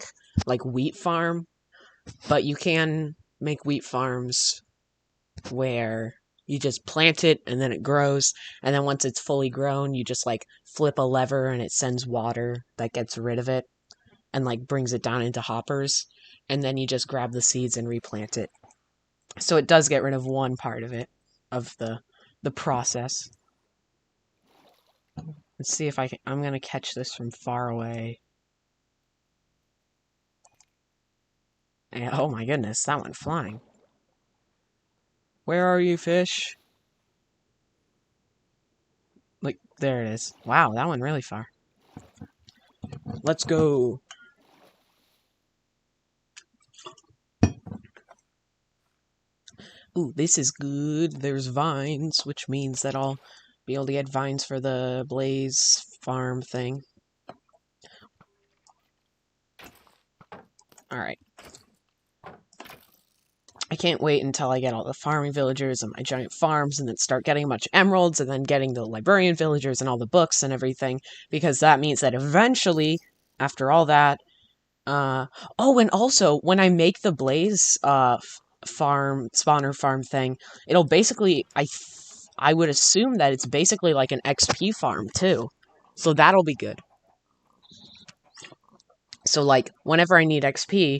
wheat farm, but you can make wheat farms where you just plant it and then it grows, and then once it's fully grown, you just flip a lever and it sends water that gets rid of it and brings it down into hoppers, and then you just grab the seeds and replant it. So it does get rid of one part of it, of the process. Let's see if I'm gonna catch this from far away. And, oh my goodness, that went flying. Where are you, fish? There it is. Wow, that went really far. Let's go. Ooh, this is good. There's vines, which means that I'll be able to get vines for the Blaze farm thing. Alright. I can't wait until I get all the farming villagers and my giant farms and then start getting a bunch of emeralds and then getting the librarian villagers and all the books and everything, because that means that eventually, after all that, oh, and also, when I make the Blaze spawner farm thing, it'll basically, I would assume that it's basically like an XP farm too. So that'll be good. So whenever I need XP,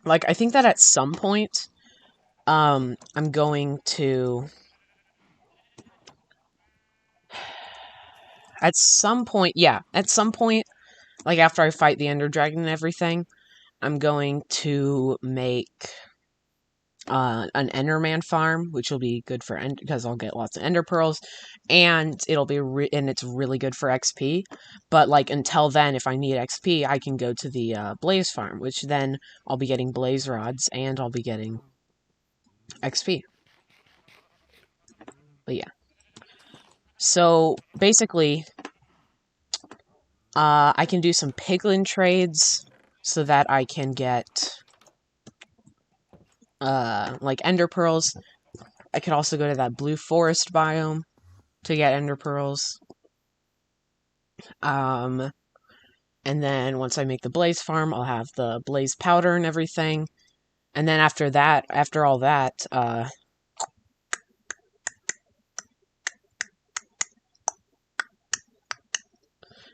like, I think that at some point, I'm going to... At some point, like, after I fight the Ender Dragon and everything, I'm going to make an Enderman farm, which will be good for because I'll get lots of Ender pearls, and it'll be and it's really good for XP. But like until then, if I need XP, I can go to the Blaze farm, which then I'll be getting Blaze rods and I'll be getting XP. But yeah, so basically, I can do some piglin trades so that I can get like Ender pearls. I could also go to that blue forest biome to get Ender pearls. And then once I make the Blaze farm, I'll have the Blaze powder and everything. And then after that, after all that,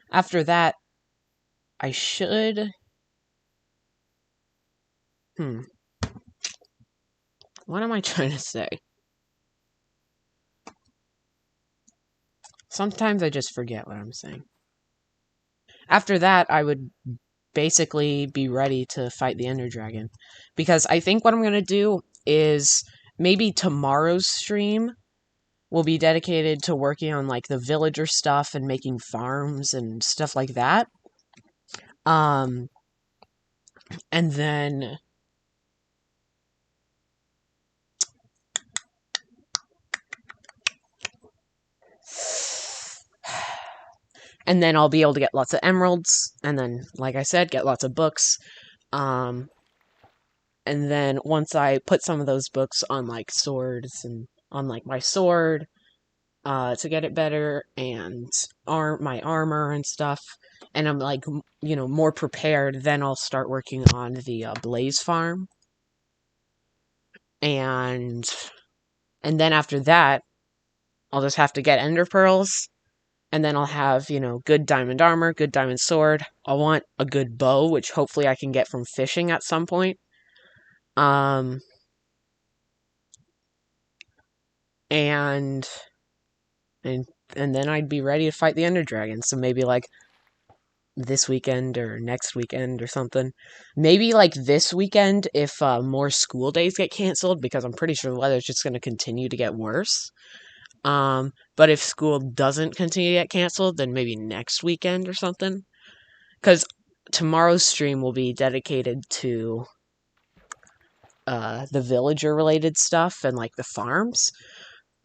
after that, I should... What am I trying to say? Sometimes I just forget what I'm saying. After that, I would basically be ready to fight the Ender Dragon. Because I think what I'm going to do is maybe tomorrow's stream will be dedicated to working on like the villager stuff and making farms and stuff like that. And then I'll be able to get lots of emeralds, and then, like I said, get lots of books. And then once I put some of those books on, like, swords and on, like, my sword, to get it better, and my armor and stuff, and I'm, like, more prepared, then I'll start working on the Blaze farm. And then after that, I'll just have to get Ender Pearls, and then I'll have, good diamond armor, good diamond sword. I'll want a good bow, which hopefully I can get from fishing at some point. And then I'd be ready to fight the Ender Dragon. So maybe like this weekend or next weekend or something. Maybe like this weekend if more school days get canceled, because I'm pretty sure the weather's just going to continue to get worse. But if school doesn't continue to get canceled, then maybe next weekend or something. Because tomorrow's stream will be dedicated to the villager related stuff and like the farms.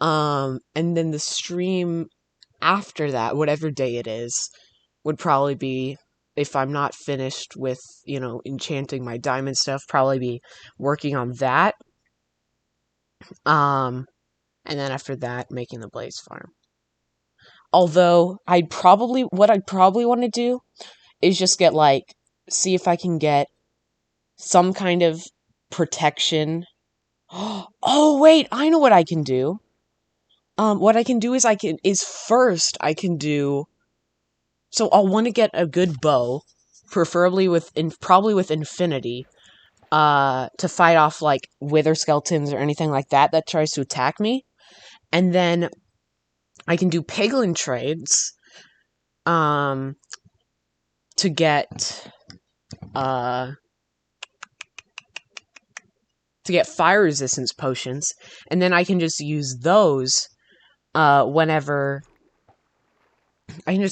And then the stream after that, whatever day it is, would probably be, if I'm not finished with, enchanting my diamond stuff, probably be working on that. And then after that, making the Blaze farm. Although, what I'd probably want to do is just get, like, see if I can get some kind of protection. Oh, wait, I know what I can do. What I can do is first I can do... So I'll want to get a good bow, preferably probably with infinity, to fight off, like, wither skeletons or anything like that tries to attack me. And then I can do piglin trades, to get fire resistance potions, and then I can just use those whenever I'm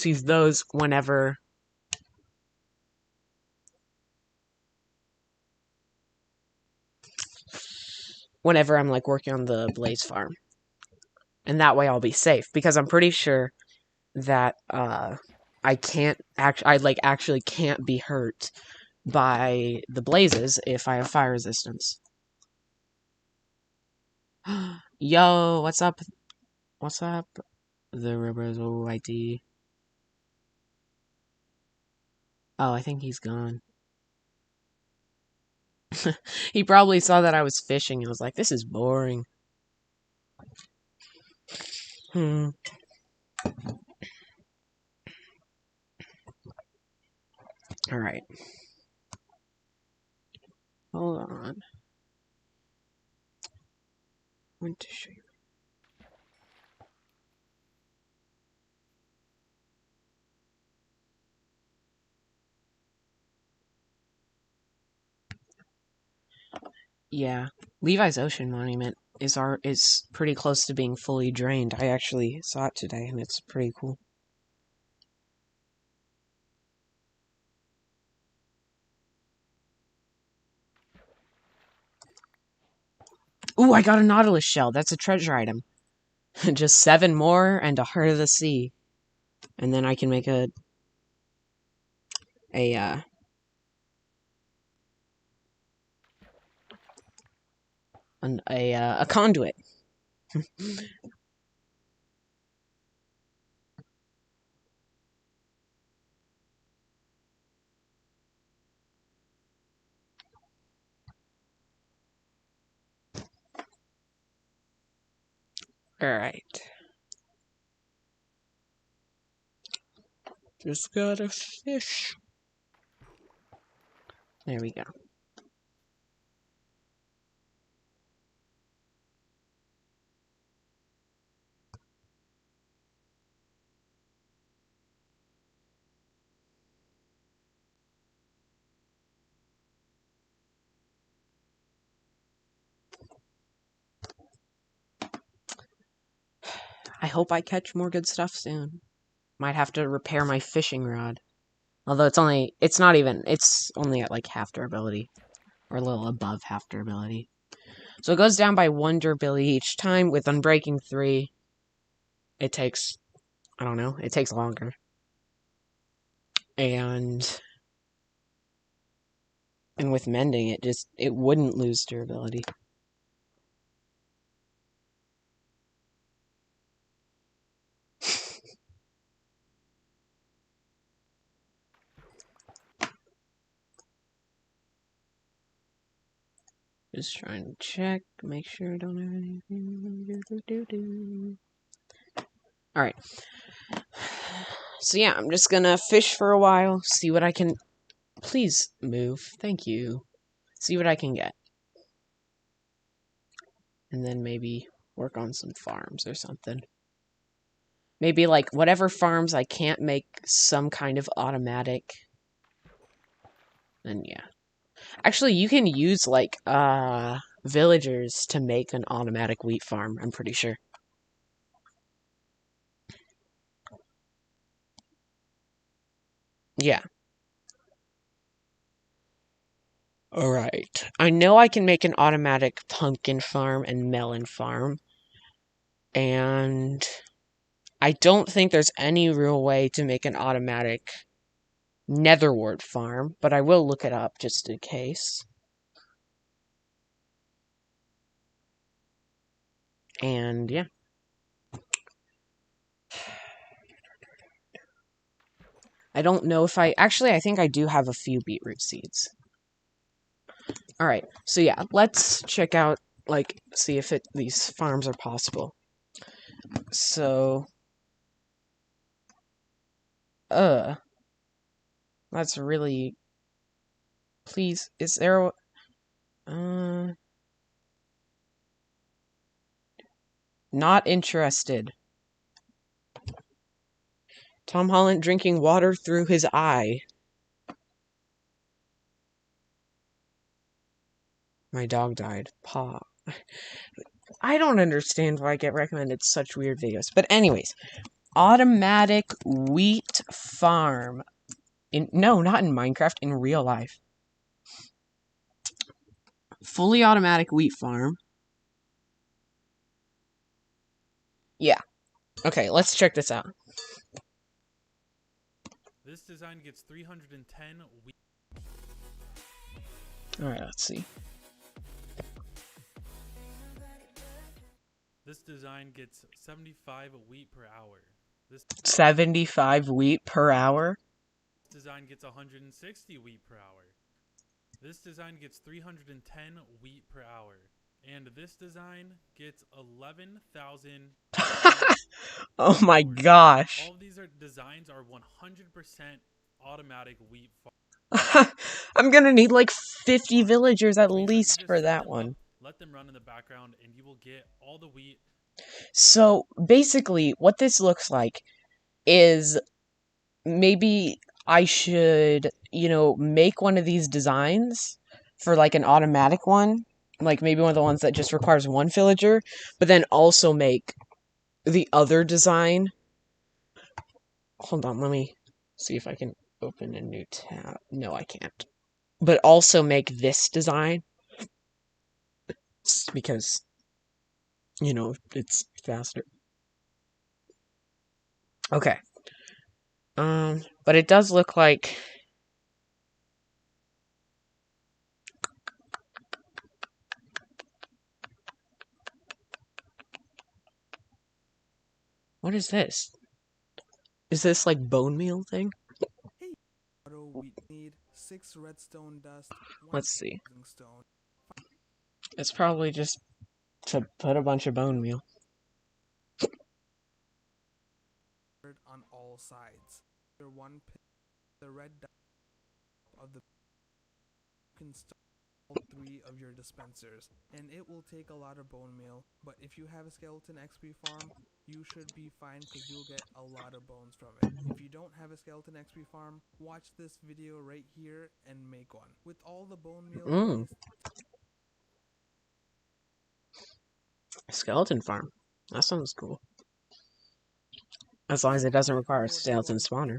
like working on the Blaze farm. And that way I'll be safe, because I'm pretty sure that I actually can't be hurt by the blazes if I have fire resistance. Yo, what's up? What's up? The Rivers OID. Oh, I think he's gone. He probably saw that I was fishing and was like, this is boring. Alright. Hold on. I want to show you. Yeah, Levi's Ocean Monument is pretty close to being fully drained. I actually saw it today, and it's pretty cool. Ooh, I got a Nautilus shell. That's a treasure item. Just 7 more and a Heart of the Sea. And then I can make a conduit. Alright. Just got a fish. There we go. I hope I catch more good stuff soon. Might have to repair my fishing rod. Although it's only at like half durability. Or a little above half durability. So it goes down by 1 durability each time. With Unbreaking 3, it takes, I don't know, it takes longer. And with Mending, it wouldn't lose durability. Just trying to check, make sure I don't have anything. Alright. So yeah, I'm just gonna fish for a while, see what I can... Please move. Thank you. See what I can get. And then maybe work on some farms or something. Maybe like whatever farms I can't make some kind of automatic. Then yeah. Actually, you can use like villagers to make an automatic wheat farm, I'm pretty sure. Yeah. Alright. I know I can make an automatic pumpkin farm and melon farm. And I don't think there's any real way to make an automatic netherwort farm, but I will look it up just in case. And yeah. I don't know if I think I do have a few beetroot seeds. Alright, so yeah, let's check out, like, see if these farms are possible. So, that's really, please, is there, not interested. Tom Holland drinking water through his eye. My dog died. Paw. I don't understand why I get recommended such weird videos. But anyways, automatic wheat farm. No, not in Minecraft, in real life. Fully automatic wheat farm. Yeah. Okay, let's check this out. This design gets 310 wheat. Alright, let's see. This design gets 75 wheat per hour. 75 wheat per hour? This design gets 160 wheat per hour. This design gets 310 wheat per hour. And this design gets 11,000. Oh my gosh. All of these designs are 100% automatic wheat farm. I'm gonna need like 50 villagers at Means least you for just set that them one. up, let them run in the background, and you will get all the wheat. So basically, what this looks like is maybe I should, make one of these designs for like an automatic one, like maybe one of the ones that just requires one villager, but then also make the other design. Hold on, let me see if I can open a new tab. No, I can't. But also make this design because, it's faster. Okay. But it does look like what is this? Is this like bone meal thing? Hey, we need 6 redstone dust, 1 Let's see. stone. It's probably just to put a bunch of bone meal. On all sides. The red dot of the can start all 3 of your dispensers, and it will take a lot of bone meal. But if you have a skeleton XP farm, you should be fine because you'll get a lot of bones from it. If you don't have a skeleton XP farm, watch this video right here and make one. With all the bone meal Skeleton farm. That sounds cool. As long as it doesn't require a skeleton spawner.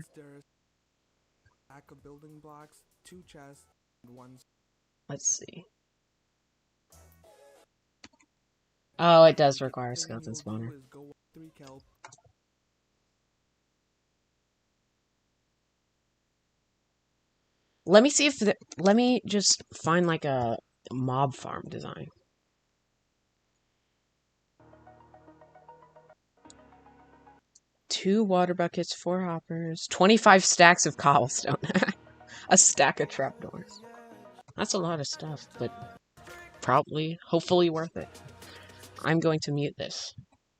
Pack of building blocks, 2 chests, and 1. Let's see. Oh, it does require a skeleton spawner. Let me see if let me just find like a mob farm design. Two water buckets, 4 hoppers, 25 stacks of cobblestone, a stack of trapdoors. That's a lot of stuff, but hopefully worth it. I'm going to mute this.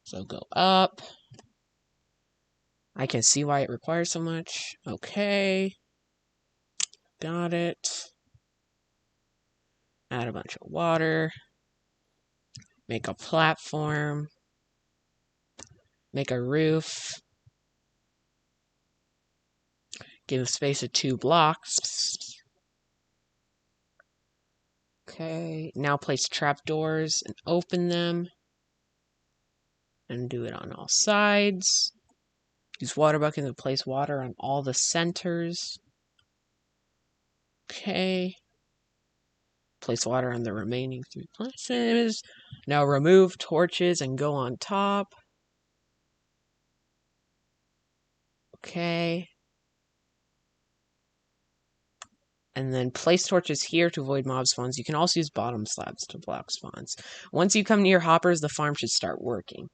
So go up. I can see why it requires so much. Okay. Got it. Add a bunch of water. Make a platform. Make a roof. Give a space of 2 blocks. Okay, now place trapdoors and open them. And do it on all sides. Use water buckets to place water on all the centers. Okay. Place water on the remaining 3 places. Now remove torches and go on top. Okay. And then place torches here to avoid mob spawns. You can also use bottom slabs to block spawns. Once you come near hoppers, the farm should start working.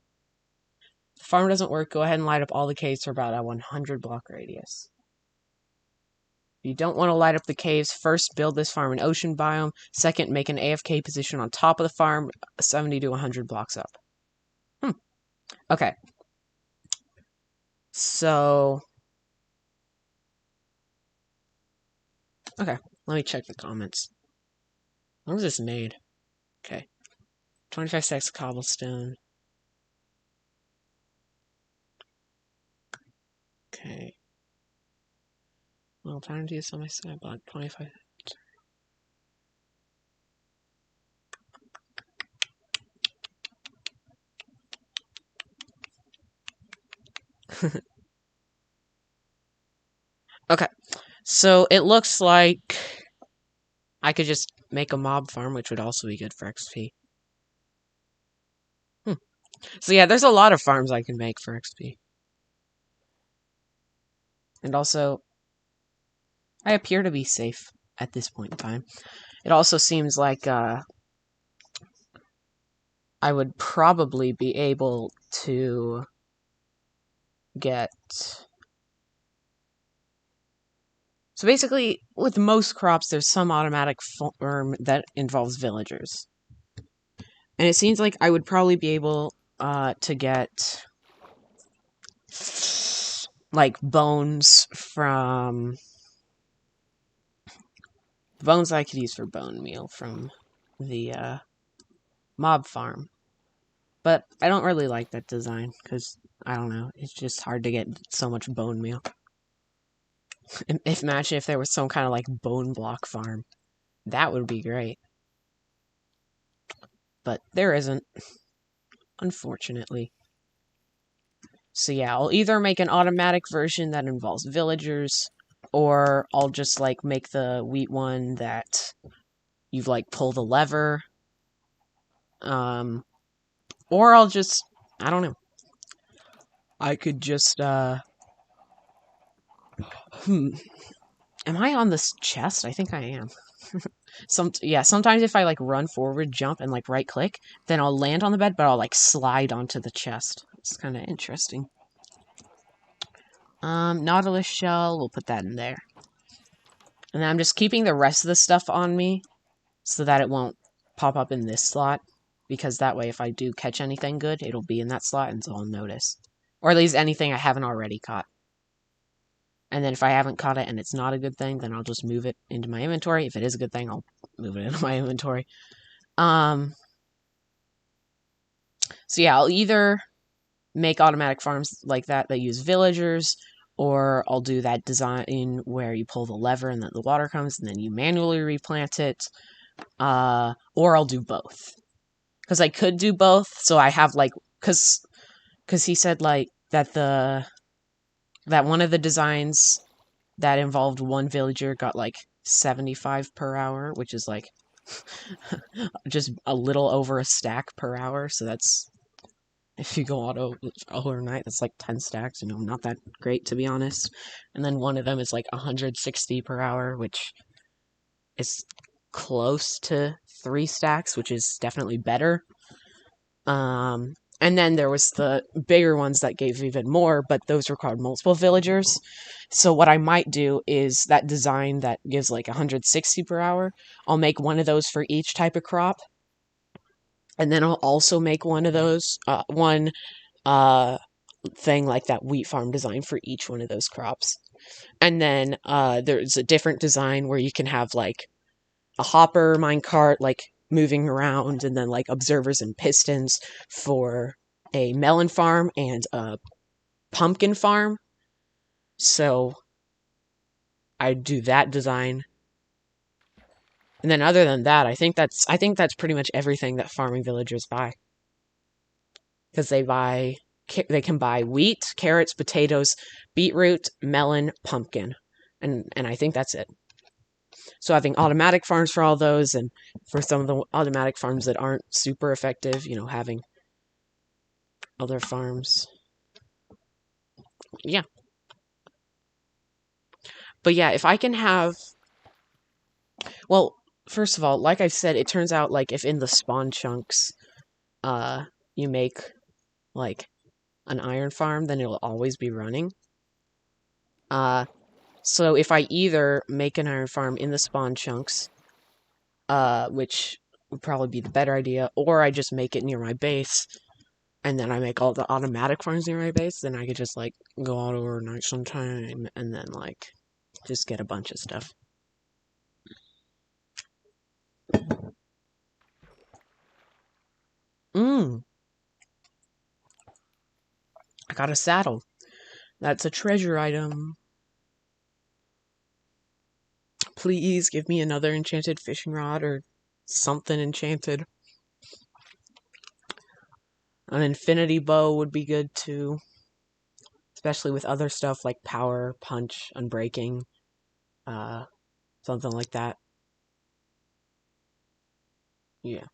If the farm doesn't work, go ahead and light up all the caves for about a 100 block radius. If you don't want to light up the caves, first build this farm in ocean biome. Second, make an AFK position on top of the farm, 70 to 100 blocks up. Okay. So... Okay, let me check the comments. When was this made? Okay. 25 stacks of cobblestone. Okay. Well, time to use on my side block. 25. Okay. So it looks like I could just make a mob farm, which would also be good for XP. So yeah, there's a lot of farms I can make for XP. And also, I appear to be safe at this point in time. It also seems like I would probably be able to get... So basically, with most crops, there's some automatic farm that involves villagers. And it seems like I would probably be able to get like bones from bones I could use for bone meal from the mob farm. But I don't really like that design, because, I don't know, it's just hard to get so much bone meal. Imagine if there was some kind of, like, bone block farm. That would be great. But there isn't, unfortunately. So yeah, I'll either make an automatic version that involves villagers, or I'll just, like, make the wheat one that you, like, pull the lever. Or I'll just, I don't know. I could just, Am I on this chest? I think I am. Sometimes if I, like, run forward, jump, and, like, right-click, then I'll land on the bed, but I'll, like, slide onto the chest. It's kind of interesting. Nautilus shell, we'll put that in there. And then I'm just keeping the rest of the stuff on me, so that it won't pop up in this slot, because that way if I do catch anything good, it'll be in that slot, and so I'll notice. Or at least anything I haven't already caught. And then if I haven't caught it and it's not a good thing, then I'll just move it into my inventory. If it is a good thing, I'll move it into my inventory. So yeah, I'll either make automatic farms like that use villagers, or I'll do that design where you pull the lever and then the water comes and then you manually replant it. Or I'll do both. Because I could do both, so I have, like, because he said, like, that one of the designs that involved one villager got, like, 75 per hour, which is, like, just a little over a stack per hour, so that's, if you go auto overnight, that's, like, 10 stacks, you know, not that great, to be honest. And then one of them is, like, 160 per hour, which is close to 3 stacks, which is definitely better. And then there was the bigger ones that gave even more, but those required multiple villagers. So what I might do is that design that gives like 160 per hour, I'll make one of those for each type of crop. And then I'll also make one of those, one thing like that wheat farm design for each one of those crops. And then there's a different design where you can have like a hopper minecart, like, moving around, and then, like, observers and pistons for a melon farm and a pumpkin farm. So I'd do that design. And then other than that, I think that's pretty much everything that farming villagers buy. Because they can buy wheat, carrots, potatoes, beetroot, melon, pumpkin. And I think that's it. So having automatic farms for all those, and for some of the automatic farms that aren't super effective, you know, having other farms. Yeah. But yeah, if I can have... Well, first of all, like I've said, it turns out, like, if in the spawn chunks, you make, like, an iron farm, then it'll always be running. So if I either make an iron farm in the spawn chunks, which would probably be the better idea, or I just make it near my base, and then I make all the automatic farms near my base, then I could just, like, go out overnight sometime, and then, like, just get a bunch of stuff. I got a saddle. That's a treasure item. Please give me another enchanted fishing rod or something enchanted. An infinity bow would be good too. Especially with other stuff like power, punch, unbreaking, something like that. Yeah.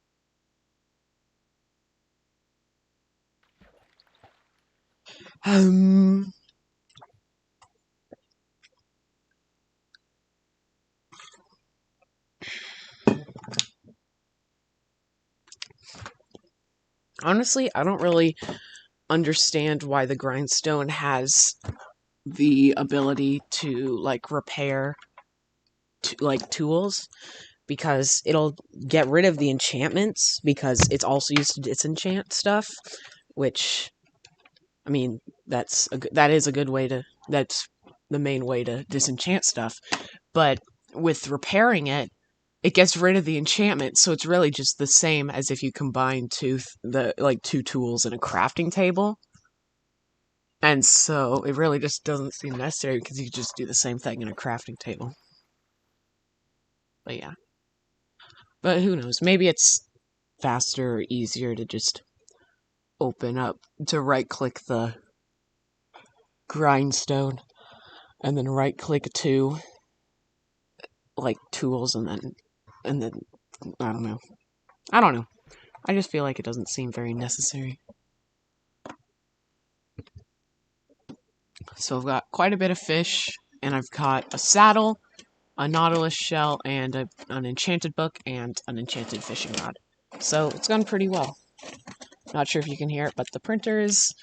Honestly, I don't really understand why the grindstone has the ability to, like, repair like tools, because it'll get rid of the enchantments, because it's also used to disenchant stuff, which, I mean, that is a good way to, that's the main way to disenchant stuff. But with repairing it, it gets rid of the enchantment, so it's really just the same as if you combine two tools in a crafting table. And so it really just doesn't seem necessary because you just do the same thing in a crafting table. But yeah. But who knows? Maybe it's faster or easier to just open up, to right-click the grindstone and then right-click two like tools and then I don't know. I just feel like it doesn't seem very necessary. So I've got quite a bit of fish, and I've got a saddle, a nautilus shell, and an enchanted book, and an enchanted fishing rod. So it's gone pretty well. Not sure if you can hear it, but the printer is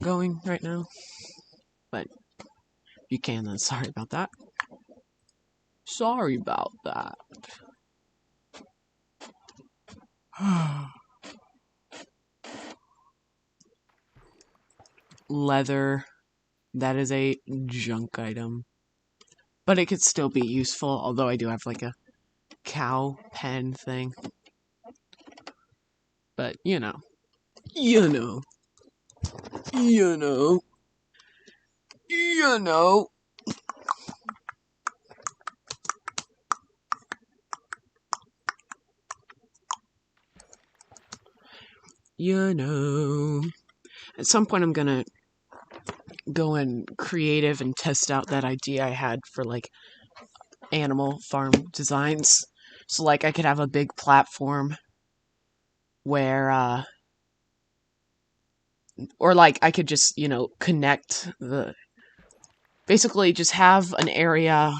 going right now. But if you can, then sorry about that. Sorry about that. Leather. That is a junk item. But it could still be useful, although I do have like a cow pen thing. But, you know. You know. You know. You know. You know. At some point I'm gonna go in creative and test out that idea I had for like animal farm designs. So like I could have a big platform where or like I could just, you know, connect basically just have an area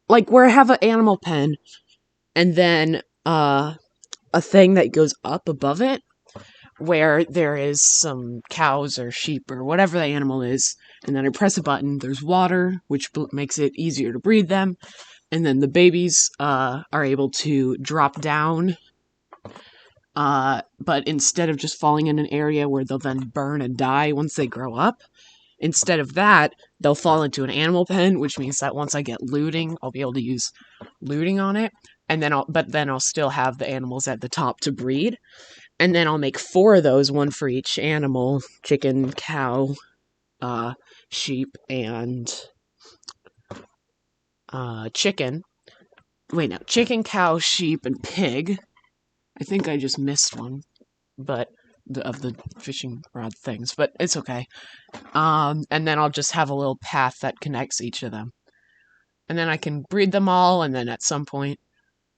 like where I have an animal pen and then a thing that goes up above it where there is some cows or sheep or whatever the animal is, and then I press a button, there's water, which makes it easier to breed them, and then the babies are able to drop down, but instead of just falling in an area where they'll then burn and die once they grow up, instead of that, they'll fall into an animal pen, which means that once I get looting, I'll be able to use looting on it, and then I'll still have the animals at the top to breed. And then I'll make 4 of those, one for each animal: chicken, cow, sheep, and chicken. Wait, no, chicken, cow, sheep, and pig. I think I just missed one, but of the fishing rod things, but it's okay. And then I'll just have a little path that connects each of them. And then I can breed them all, and then at some point,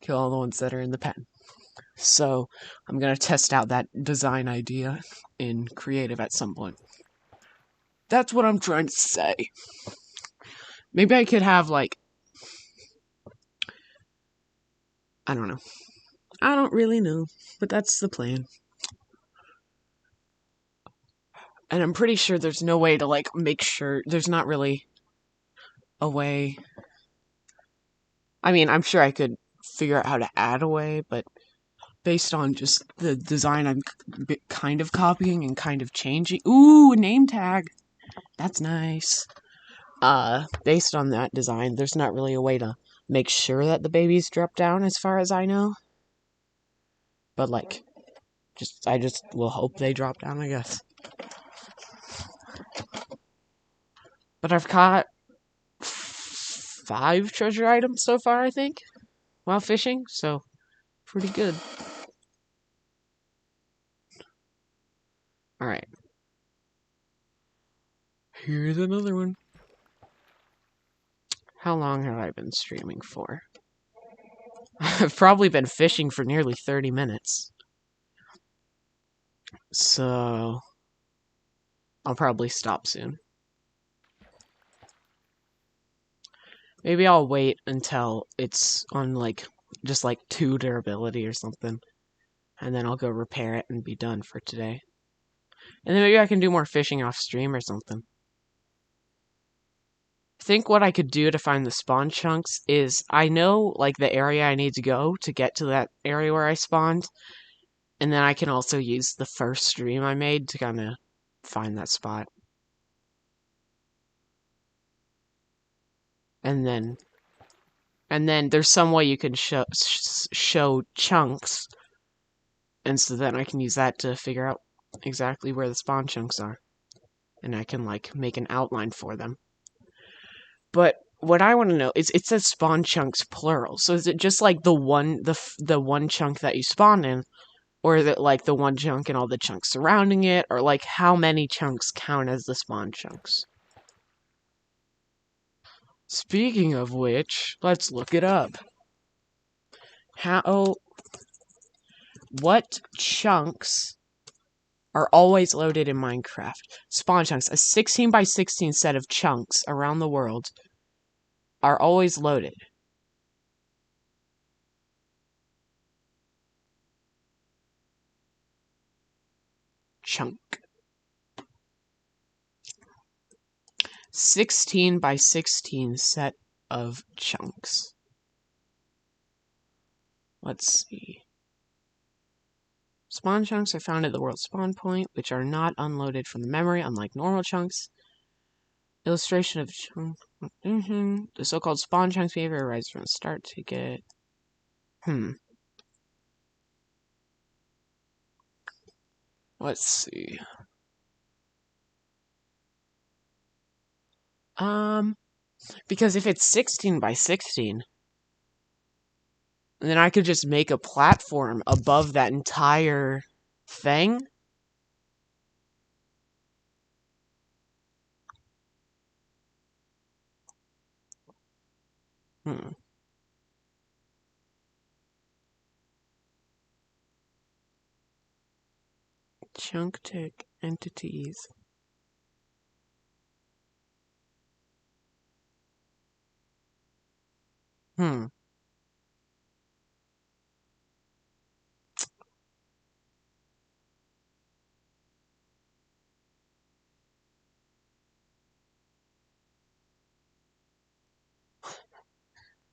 kill all the ones that are in the pen. So I'm going to test out that design idea in creative at some point. That's what I'm trying to say. Maybe I could have like, I don't know. I don't really know, but that's the plan. And I'm pretty sure there's no way to like make sure, there's not really a way. I mean, I'm sure I could figure out how to add a way, but based on just the design I'm kind of copying and kind of changing. Ooh, a name tag. That's nice. Based on that design, there's not really a way to make sure that the babies drop down as far as I know. But like, I just will hope they drop down, I guess. But I've caught 5 treasure items so far, I think, while fishing, so pretty good. Alright. Here's another one. How long have I been streaming for? I've probably been fishing for nearly 30 minutes. So I'll probably stop soon. Maybe I'll wait until it's on like just like 2 durability or something. And then I'll go repair it and be done for today. And then maybe I can do more fishing off stream or something. I think what I could do to find the spawn chunks is I know like the area I need to go to get to that area where I spawned. And then I can also use the first stream I made to kind of find that spot. And then And then there's some way you can show chunks. And so then I can use that to figure out exactly where the spawn chunks are. And I can, like, make an outline for them. But what I want to know is, it says spawn chunks plural. So is it just like the one chunk that you spawn in, or is it like the one chunk and all the chunks surrounding it, or like how many chunks count as the spawn chunks? Speaking of which, let's look it up. What chunks are always loaded in Minecraft? Spawn chunks, a 16 by 16 set of chunks around the world, are always loaded. Chunk. 16 by 16 set of chunks. Let's see. Spawn chunks are found at the world spawn point, which are not unloaded from the memory, unlike normal chunks. Illustration of chunk. The so-called spawn chunks behavior arises from the start to get. Let's see. Because if it's 16 by 16, then I could just make a platform above that entire thing. Chunk tick entities.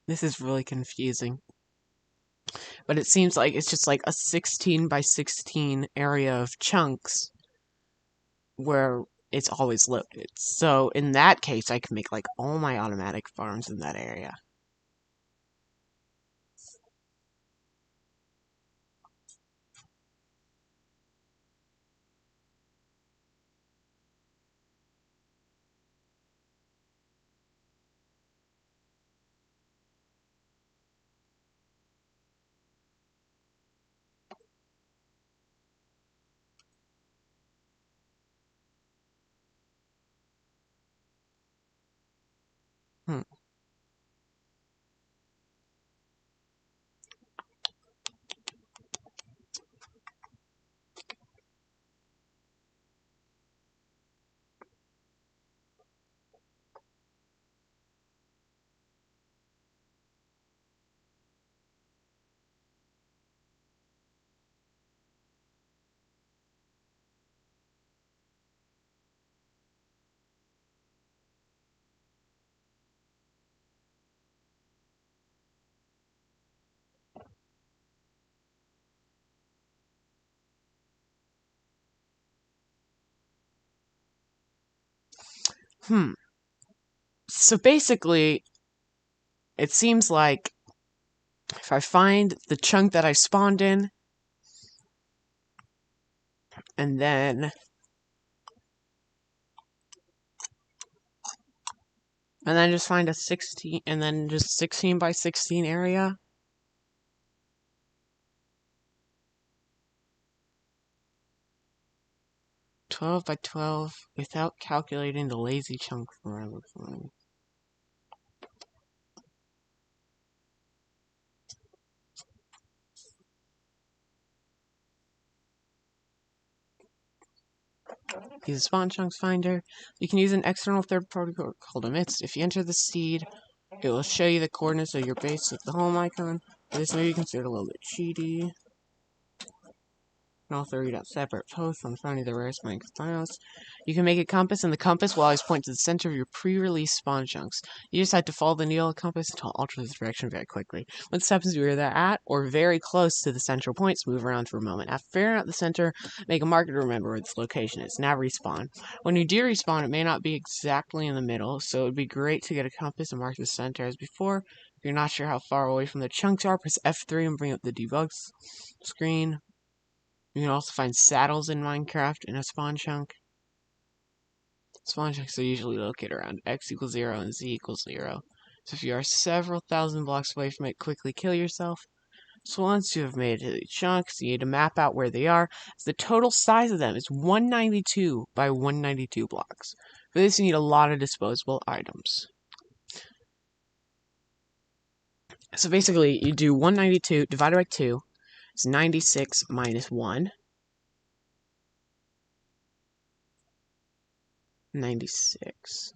This is really confusing. But it seems like it's just like a 16 by 16 area of chunks where it's always loaded. So in that case, I can make like all my automatic farms in that area. So basically, it seems like if I find the chunk that I spawned in, and then just find a 16, and then just 16 by 16 area. $12 by 12 without calculating the lazy chunk forever. Use a spawn chunks finder. You can use an external third-party called Emits. If you enter the seed, it will show you the coordinates of your base with the home icon. This may be considered a little bit cheaty. You can also read out separate posts on finding the rarest Minecraft files. You can make a compass, and the compass will always point to the center of your pre-release spawn chunks. You just have to follow the needle of the compass to alter the direction very quickly. What this happens, you're either at or very close to the central points. Move around for a moment. After figuring out the center, make a marker to remember where its location is. Now respawn. When you do respawn, it may not be exactly in the middle, so it would be great to get a compass and mark the center as before. you're not sure how far away from the chunks are, press F3 and bring up the debug screen. You can also find saddles in Minecraft in a spawn chunk. Spawn chunks are usually located around X equals 0 and Z equals 0. So if you are several thousand blocks away from it, quickly kill yourself. So once you have made it to the chunks, you need to map out where they are. The total size of them is 192 by 192 blocks. For this, you need a lot of disposable items. So basically, you do 192 divided by 2. It's 96 minus 1. 96.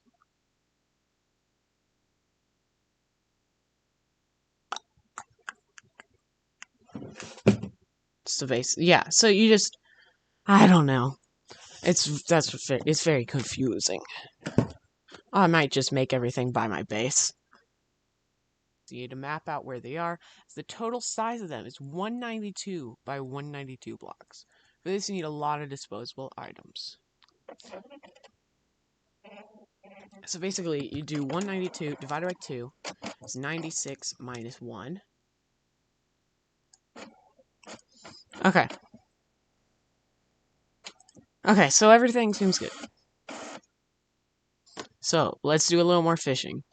So basically, yeah. So you just, I don't know. It's very confusing. I might just make everything by my base. So you need to map out where they are. The total size of them is 192 by 192 blocks. For this, you need a lot of disposable items. So basically, you do 192 divided by 2. It's 96 minus 1. Okay. Okay, so everything seems good. So, let's do a little more fishing.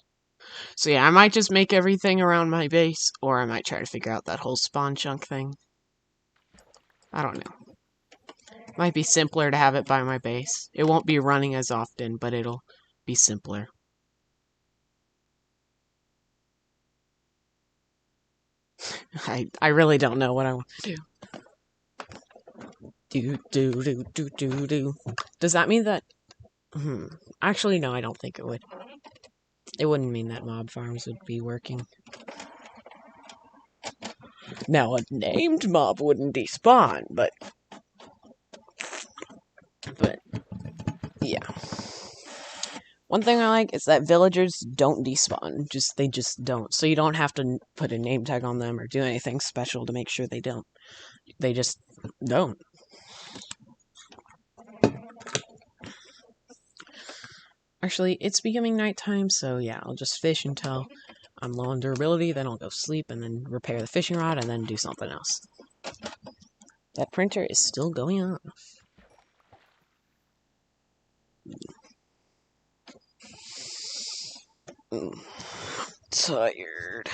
So yeah, I might just make everything around my base, or I might try to figure out that whole spawn chunk thing. I don't know. Might be simpler to have it by my base. It won't be running as often, but it'll be simpler. I really don't know what I want to do. Do. Does that mean that... Actually, no, I don't think it would. It wouldn't mean that mob farms would be working. Now, a named mob wouldn't despawn, but yeah. One thing I like is that villagers don't despawn. They just don't. So you don't have to put a name tag on them or do anything special to make sure they don't. They just don't. Actually, it's becoming nighttime, so yeah, I'll just fish until I'm low on durability, then I'll go sleep, and then repair the fishing rod, and then do something else. That printer is still going off. Tired.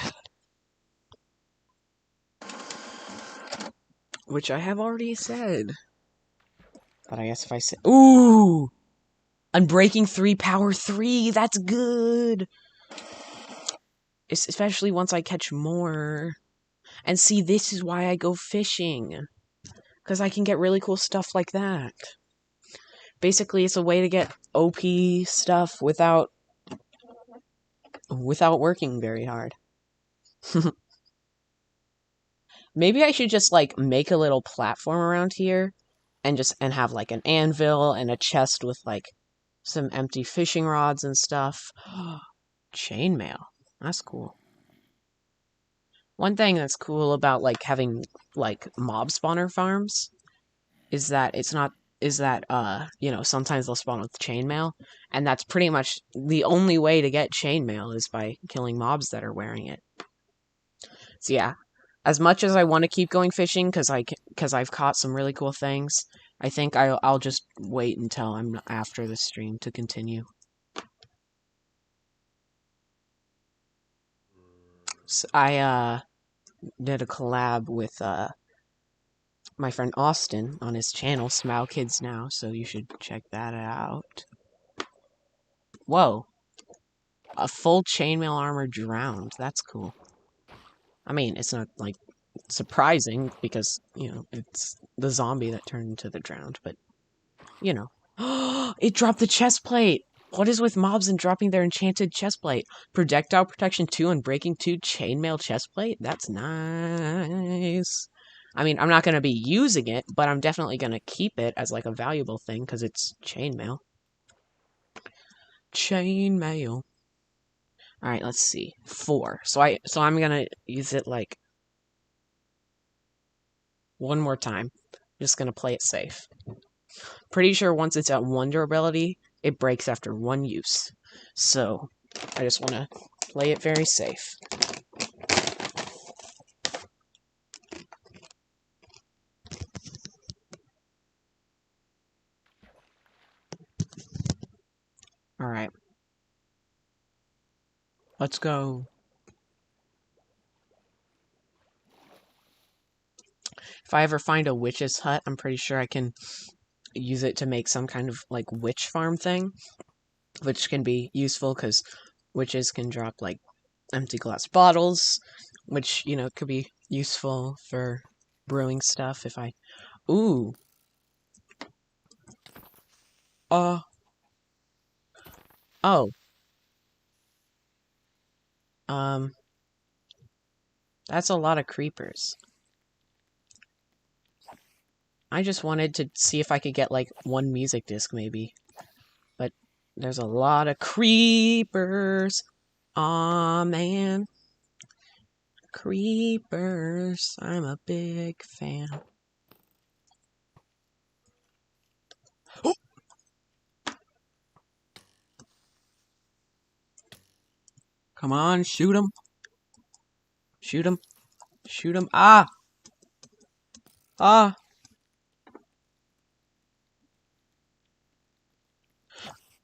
Which I have already said. But I guess if I say... Ooh! Unbreaking 3 power 3! That's good! Especially once I catch more. And see, this is why I go fishing. Because I can get really cool stuff like that. Basically, it's a way to get OP stuff without working very hard. Maybe I should just, like, make a little platform around here and have, like, an anvil and a chest with, like, some empty fishing rods and stuff. Chainmail. That's cool. One thing that's cool about, like, having, like, mob spawner farms is that sometimes they'll spawn with chainmail, and that's pretty much the only way to get chainmail is by killing mobs that are wearing it. So yeah, as much as I want to keep going fishing because I've caught some really cool things, I think I'll just wait until I'm after the stream to continue. So I did a collab with my friend Austin on his channel, Smile Kids Now, so you should check that out. Whoa. A full chainmail armor drowned. That's cool. I mean, it's not, like, surprising, because, it's the zombie that turned into the drowned, but, It dropped the chest plate! What is with mobs and dropping their enchanted chest plate? Projectile protection 2 and breaking 2 chainmail chest plate? That's nice. I mean, I'm not going to be using it, but I'm definitely going to keep it as, like, a valuable thing, because it's chainmail. Chainmail. Alright, let's see. 4. So I'm going to use it, like, one more time. Just going to play it safe. Pretty sure once it's at 1 durability, it breaks after 1 use. So, I just want to play it very safe. Alright. Let's go. If I ever find a witch's hut, I'm pretty sure I can use it to make some kind of, like, witch farm thing. Which can be useful, because witches can drop, like, empty glass bottles. Which, you know, could be useful for brewing stuff if I... Ooh. Oh. That's a lot of creepers. I just wanted to see if I could get, like, one music disc, maybe. But there's a lot of creepers. Aw, man. Creepers. I'm a big fan. Oh! Come on, shoot him. Shoot him. Shoot him. Ah! Ah!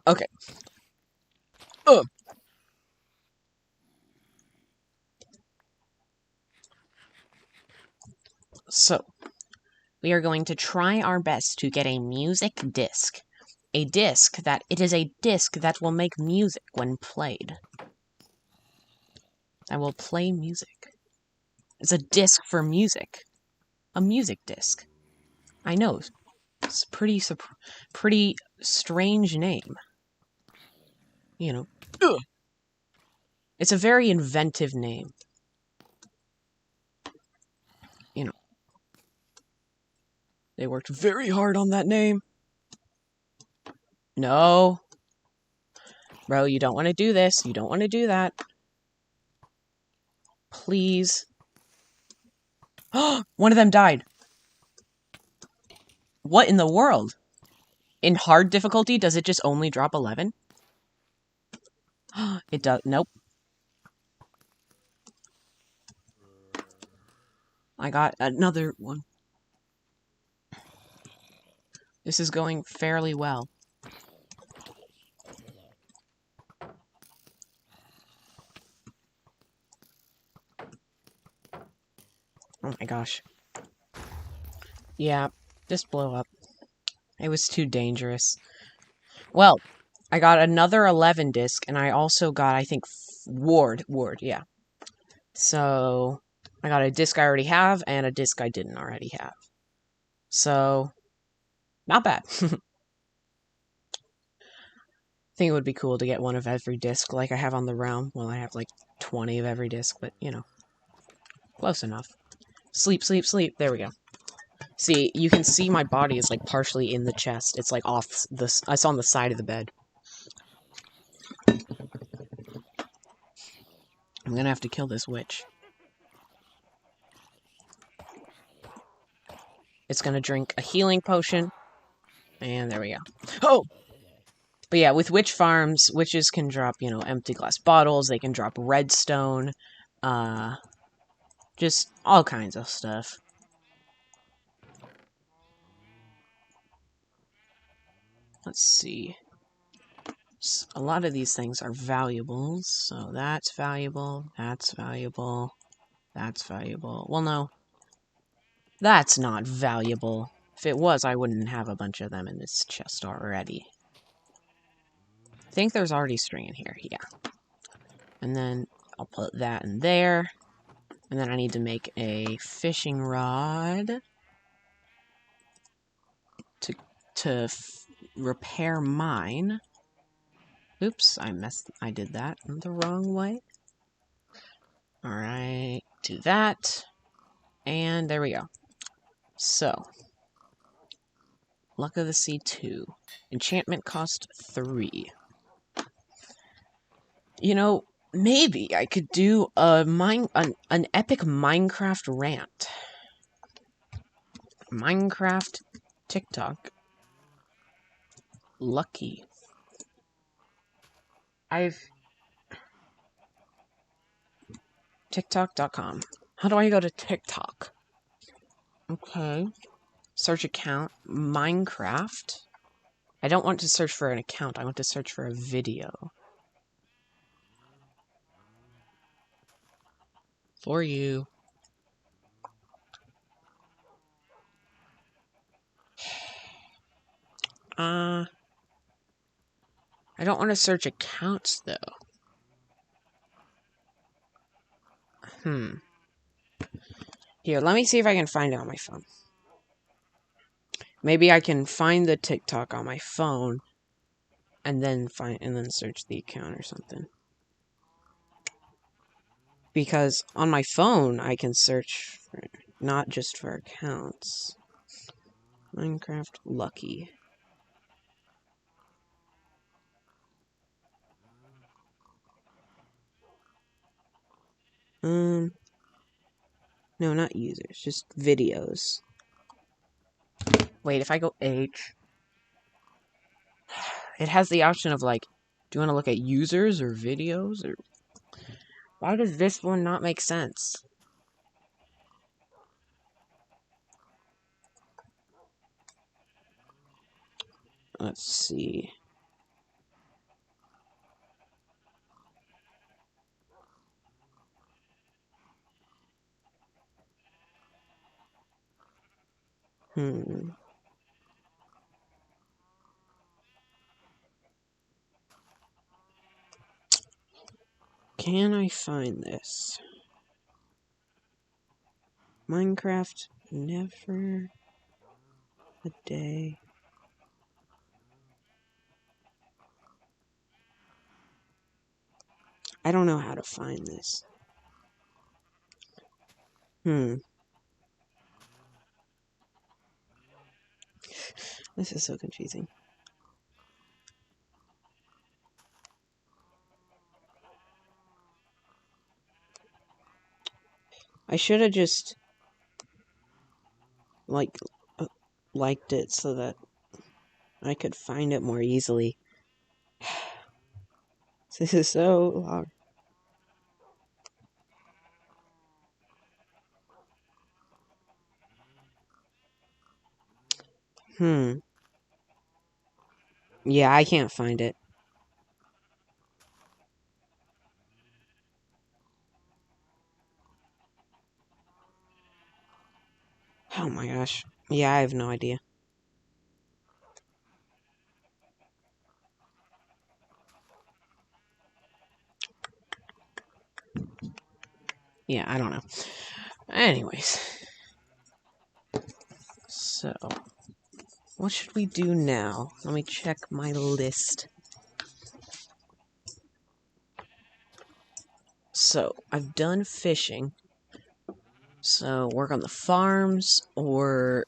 Okay. Ugh. So, we are going to try our best to get a music disc. A disc that... It is a disc that will make music when played. I will play music. It's a disc for music. A music disc. I know. It's a pretty strange name. You know. Ugh. It's a very inventive name. You know. They worked very hard on that name. No. Bro, you don't want to do this. You don't want to do that. Please. One of them died. What in the world? In hard difficulty, does it just only drop 11? It does. Nope. I got another one. This is going fairly well. Oh my gosh. Yeah, just blow up. It was too dangerous. Well, I got another 11 disc, and I also got, I think, Ward, yeah. So, I got a disc I already have, and a disc I didn't already have. So, not bad. I think it would be cool to get one of every disc like I have on the realm. Well, I have like 20 of every disc, but, you know. Close enough. Sleep, sleep, sleep. There we go. See, you can see my body is like partially in the chest. It's like off the... It's on the side of the bed. I'm gonna have to kill this witch. It's gonna drink a healing potion. And there we go. Oh! But yeah, with witch farms, witches can drop, you know, empty glass bottles. They can drop redstone. Just all kinds of stuff. Let's see. A lot of these things are valuables. So that's valuable. That's valuable. That's valuable. Well, no. That's not valuable. If it was, I wouldn't have a bunch of them in this chest already. I think there's already string in here, yeah. And then I'll put that in there. And then I need to make a fishing rod to repair mine. Oops, I did that the wrong way. Alright, do that. And there we go. So, Luck of the Sea 2. Enchantment cost 3. You know, maybe I could do an epic Minecraft rant. Minecraft TikTok. Lucky. TikTok.com. How do I go to TikTok? Okay. Search account. Minecraft. I don't want to search for an account. I want to search for a video. For you. I don't want to search accounts, though. Here, let me see if I can find it on my phone. Maybe I can find the TikTok on my phone and then search the account or something. Because on my phone I can search for, not just for accounts. Minecraft Lucky. No, not users, just videos. Wait, if I go H, it has the option of like, do you want to look at users or videos? Or why does this one not make sense? Let's see. Can I find this? Minecraft Never a Day. I don't know how to find this. This is so confusing. I should have just liked it so that I could find it more easily. This is so long. Yeah, I can't find it. Oh my gosh. Yeah, I have no idea. Yeah, I don't know. Anyways. So, what should we do now? Let me check my list. So, I've done fishing. So, work on the farms or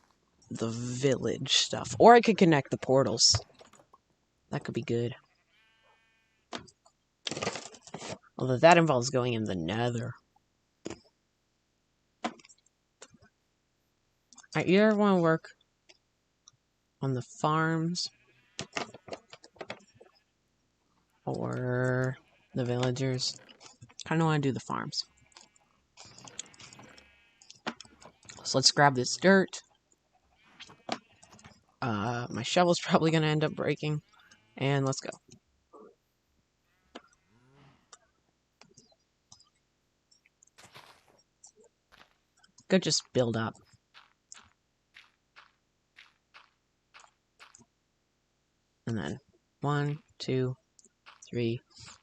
the village stuff. Or I could connect the portals. That could be good. Although that involves going in the nether. I either want to work on the farms or the villagers. Kind of want to do the farms. So let's grab this dirt. My shovel's probably going to end up breaking. And let's go. Could just build up. And then 1, 2, 3,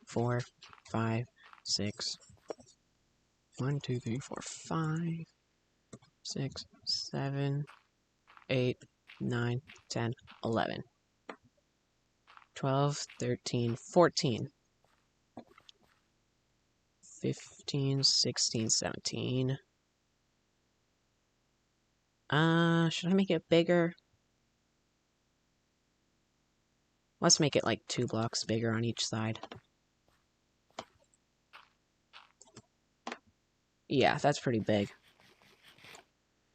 4, 5, 6. 1, 2, 3, 4, 5, 6, 7, 8, 9, 10, 11. 12, 13, 14. 15, 16, 17. Should I make it bigger? Let's make it like 2 blocks bigger on each side. Yeah, that's pretty big.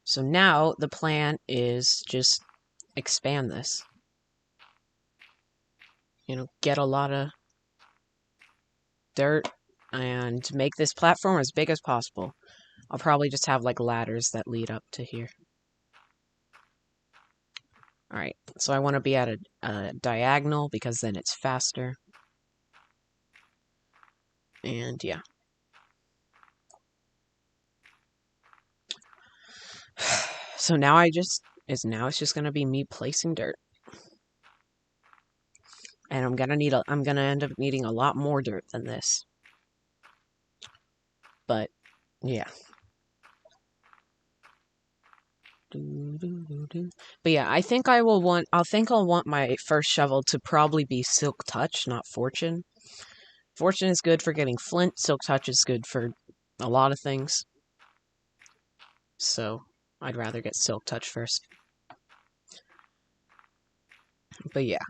So now the plan is just expand this. You know, get a lot of dirt and make this platform as big as possible. I'll probably just have like ladders that lead up to here. Alright, so I want to be at a diagonal because then it's faster. And yeah. So now it's just gonna be me placing dirt. And I'm gonna end up needing a lot more dirt than this. But yeah. But yeah, I think I'll want my first shovel to probably be Silk Touch, not Fortune. Fortune is good for getting flint, Silk Touch is good for a lot of things. So I'd rather get Silk Touch first. But yeah.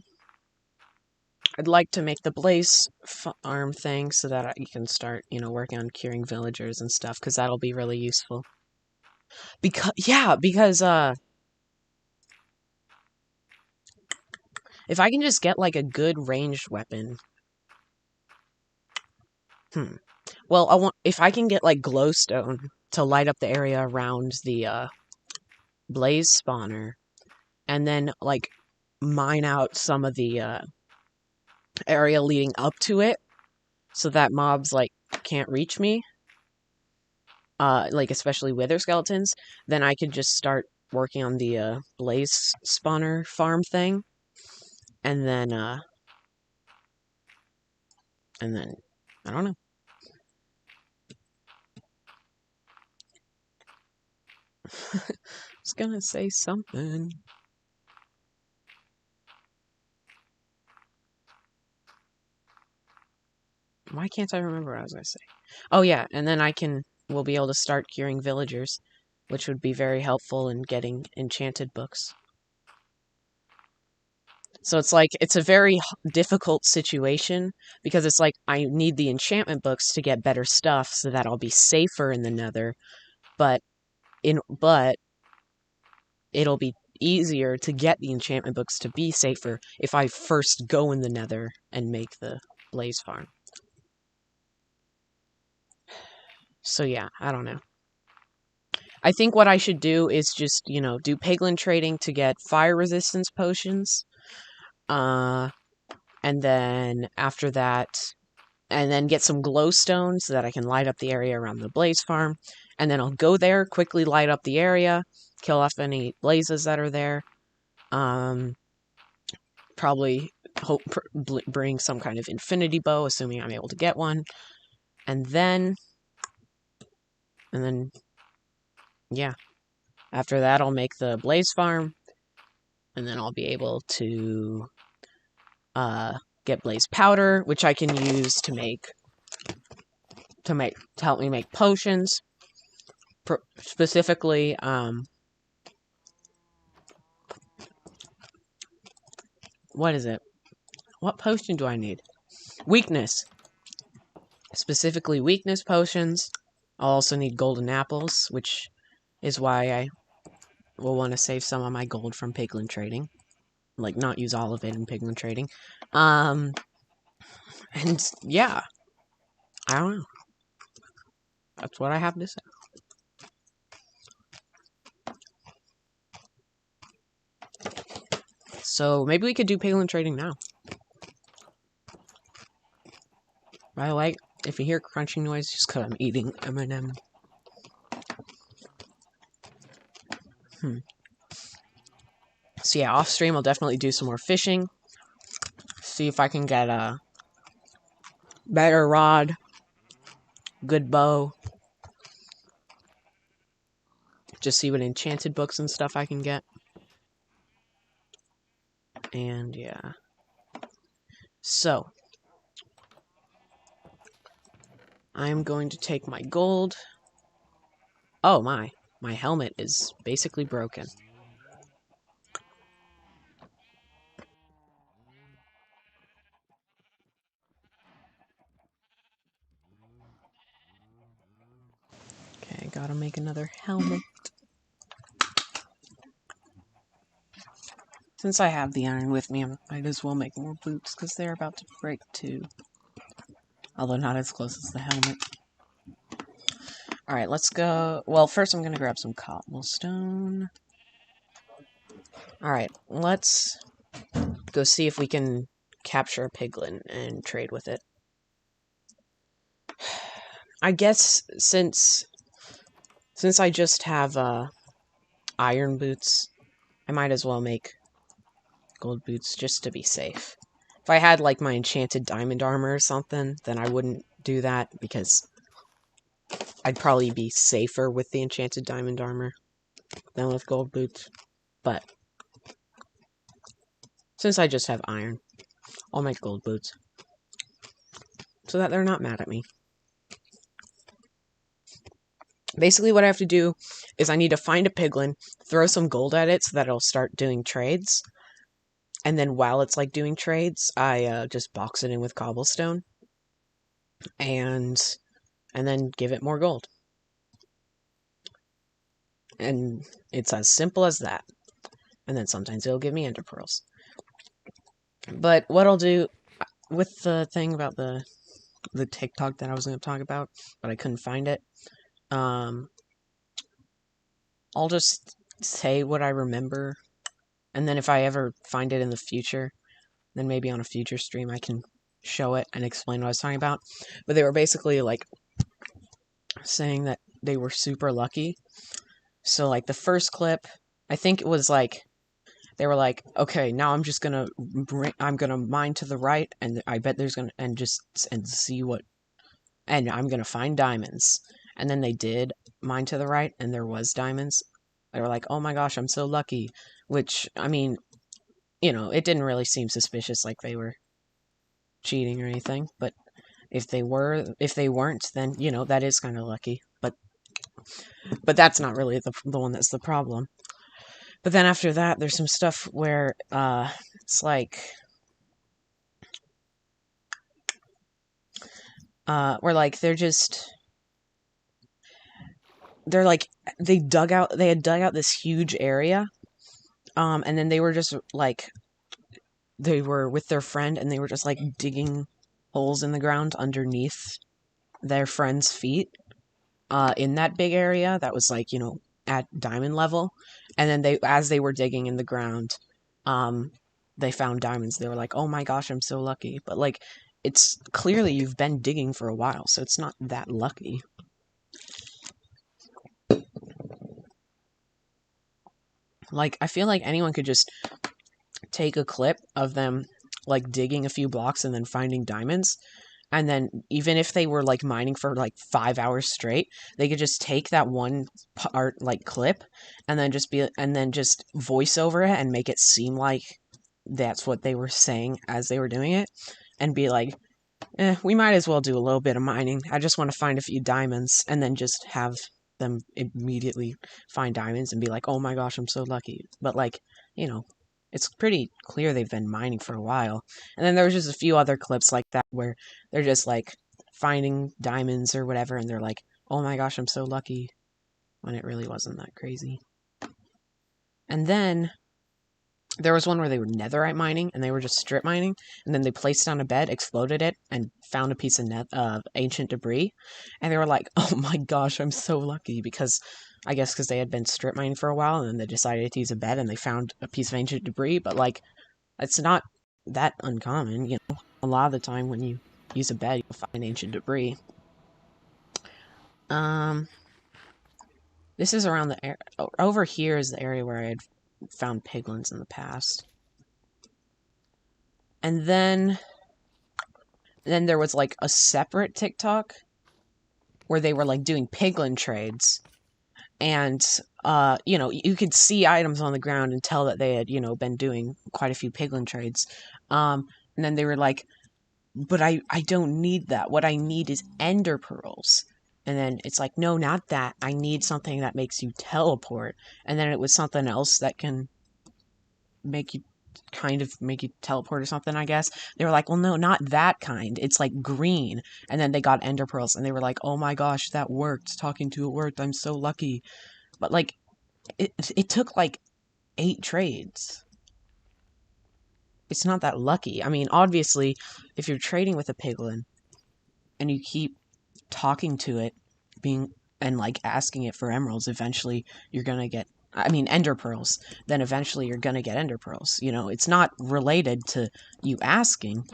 I'd like to make the Blaze Farm thing so that you can start, working on curing villagers and stuff, because that'll be really useful. Because if I can just get, like, a good ranged weapon... Well, if I can get, like, glowstone to light up the area around the, blaze spawner, and then, like, mine out some of the, area leading up to it, so that mobs, like, can't reach me, like, especially wither skeletons, then I could just start working on the, blaze spawner farm thing, and then, I don't know. I was gonna say something. Why can't I remember what I was gonna say? Oh yeah, and then we'll be able to start curing villagers, which would be very helpful in getting enchanted books. So it's a very difficult situation, because it's like I need the enchantment books to get better stuff so that I'll be safer in the Nether, but it'll be easier to get the enchantment books to be safer if I first go in the Nether and make the blaze farm. So yeah, I don't know. I think what I should do is just, do piglin trading to get fire resistance potions. And then after that, and then get some glowstone so that I can light up the area around the blaze farm. And then I'll go there, quickly light up the area, kill off any blazes that are there. Probably bring some kind of infinity bow, assuming I'm able to get one. And then, yeah. After that, I'll make the blaze farm, and then I'll be able to get blaze powder, which I can use to help me make potions. Specifically, what is it? What potion do I need? Weakness. Specifically weakness potions. I'll also need golden apples, which is why I will want to save some of my gold from piglin trading. Like, not use all of it in piglin trading. And, yeah. I don't know. That's what I have to say. So, maybe we could do piglin trading now. By the way, if you hear crunching noise, just because I'm eating M&M. So yeah, off stream I'll definitely do some more fishing. See if I can get a better rod, good bow. Just see what enchanted books and stuff I can get. And yeah. So, I'm going to take my gold. Oh my helmet is basically broken. Okay, gotta make another helmet. Since I have the iron with me, I might as well make more boots, because they're about to break too. Although not as close as the helmet. Alright, let's go. Well, first I'm gonna grab some cobblestone. Alright, let's go see if we can capture a piglin and trade with it. I guess since I just have iron boots, I might as well make gold boots just to be safe. If I had like my enchanted diamond armor or something, then I wouldn't do that because I'd probably be safer with the enchanted diamond armor than with gold boots. But since I just have iron, I'll make gold boots so that they're not mad at me. Basically what I have to do is I need to find a piglin, throw some gold at it so that it'll start doing trades. And then while it's like doing trades, I just box it in with cobblestone. And then give it more gold. And it's as simple as that. And then sometimes it'll give me ender pearls. But what I'll do with the thing about the TikTok that I was going to talk about, but I couldn't find it, I'll just say what I remember. And then if I ever find it in the future, then maybe on a future stream I can show it and explain what I was talking about. But they were basically like saying that they were super lucky. So like the first clip, I think it was like they were like, okay, now I'm just gonna mine to the right, and I bet there's gonna and see what, and I'm gonna find diamonds. And then they did mine to the right, and there was diamonds. They were like, oh my gosh, I'm so lucky. Which, I mean, you know, it didn't really seem suspicious like they were cheating or anything. But if they weren't, then, you know, that is kind of lucky. But that's not really the one that's the problem. But then after that, there's some stuff where, it's like, where like they had dug out this huge area, and then they were just like, they were with their friend, and they were just like digging holes in the ground underneath their friend's feet, in that big area that was like, you know, at diamond level. And then as they were digging in the ground, they found diamonds. They were like, oh my gosh, I'm so lucky. But like, it's clearly you've been digging for a while, so it's not that lucky. Like, I feel like anyone could just take a clip of them like digging a few blocks and then finding diamonds. And then even if they were like mining for like 5 hours straight, they could just take that one part like clip and then just voice over it and make it seem like that's what they were saying as they were doing it, and be like, we might as well do a little bit of mining. I just want to find a few diamonds, and then just have them immediately find diamonds and be like, oh my gosh, I'm so lucky. But like, you know, it's pretty clear they've been mining for a while. And then there was just a few other clips like that where they're just like finding diamonds or whatever, and they're like, oh my gosh, I'm so lucky, when it really wasn't that crazy. And then there was one where they were netherite mining, and they were just strip mining, and then they placed down a bed, exploded it, and found a piece of ancient debris. And they were like, oh my gosh, I'm so lucky, because I guess because they had been strip mining for a while, and then they decided to use a bed, and they found a piece of ancient debris. But like, it's not that uncommon, you know. A lot of the time when you use a bed, you'll find ancient debris. This is around the area. Over here is the area where I had found piglins in the past. And then there was like a separate TikTok where they were like doing piglin trades. And, you know, you could see items on the ground and tell that they had, you know, been doing quite a few piglin trades. And then they were like, but I don't need that. What I need is ender pearls. And then it's like, no, not that. I need something that makes you teleport. And then it was something else that can make you teleport or something, I guess. They were like, well, no, not that kind. It's like green. And then they got ender pearls, and they were like, oh my gosh, that worked. Talking to it worked. I'm so lucky. But like, it took like 8 trades. It's not that lucky. I mean, obviously, if you're trading with a piglin and you keep talking to it, and like asking it for emeralds, eventually you're gonna get I mean ender pearls, then eventually you're gonna get ender pearls. You know, it's not related to you asking.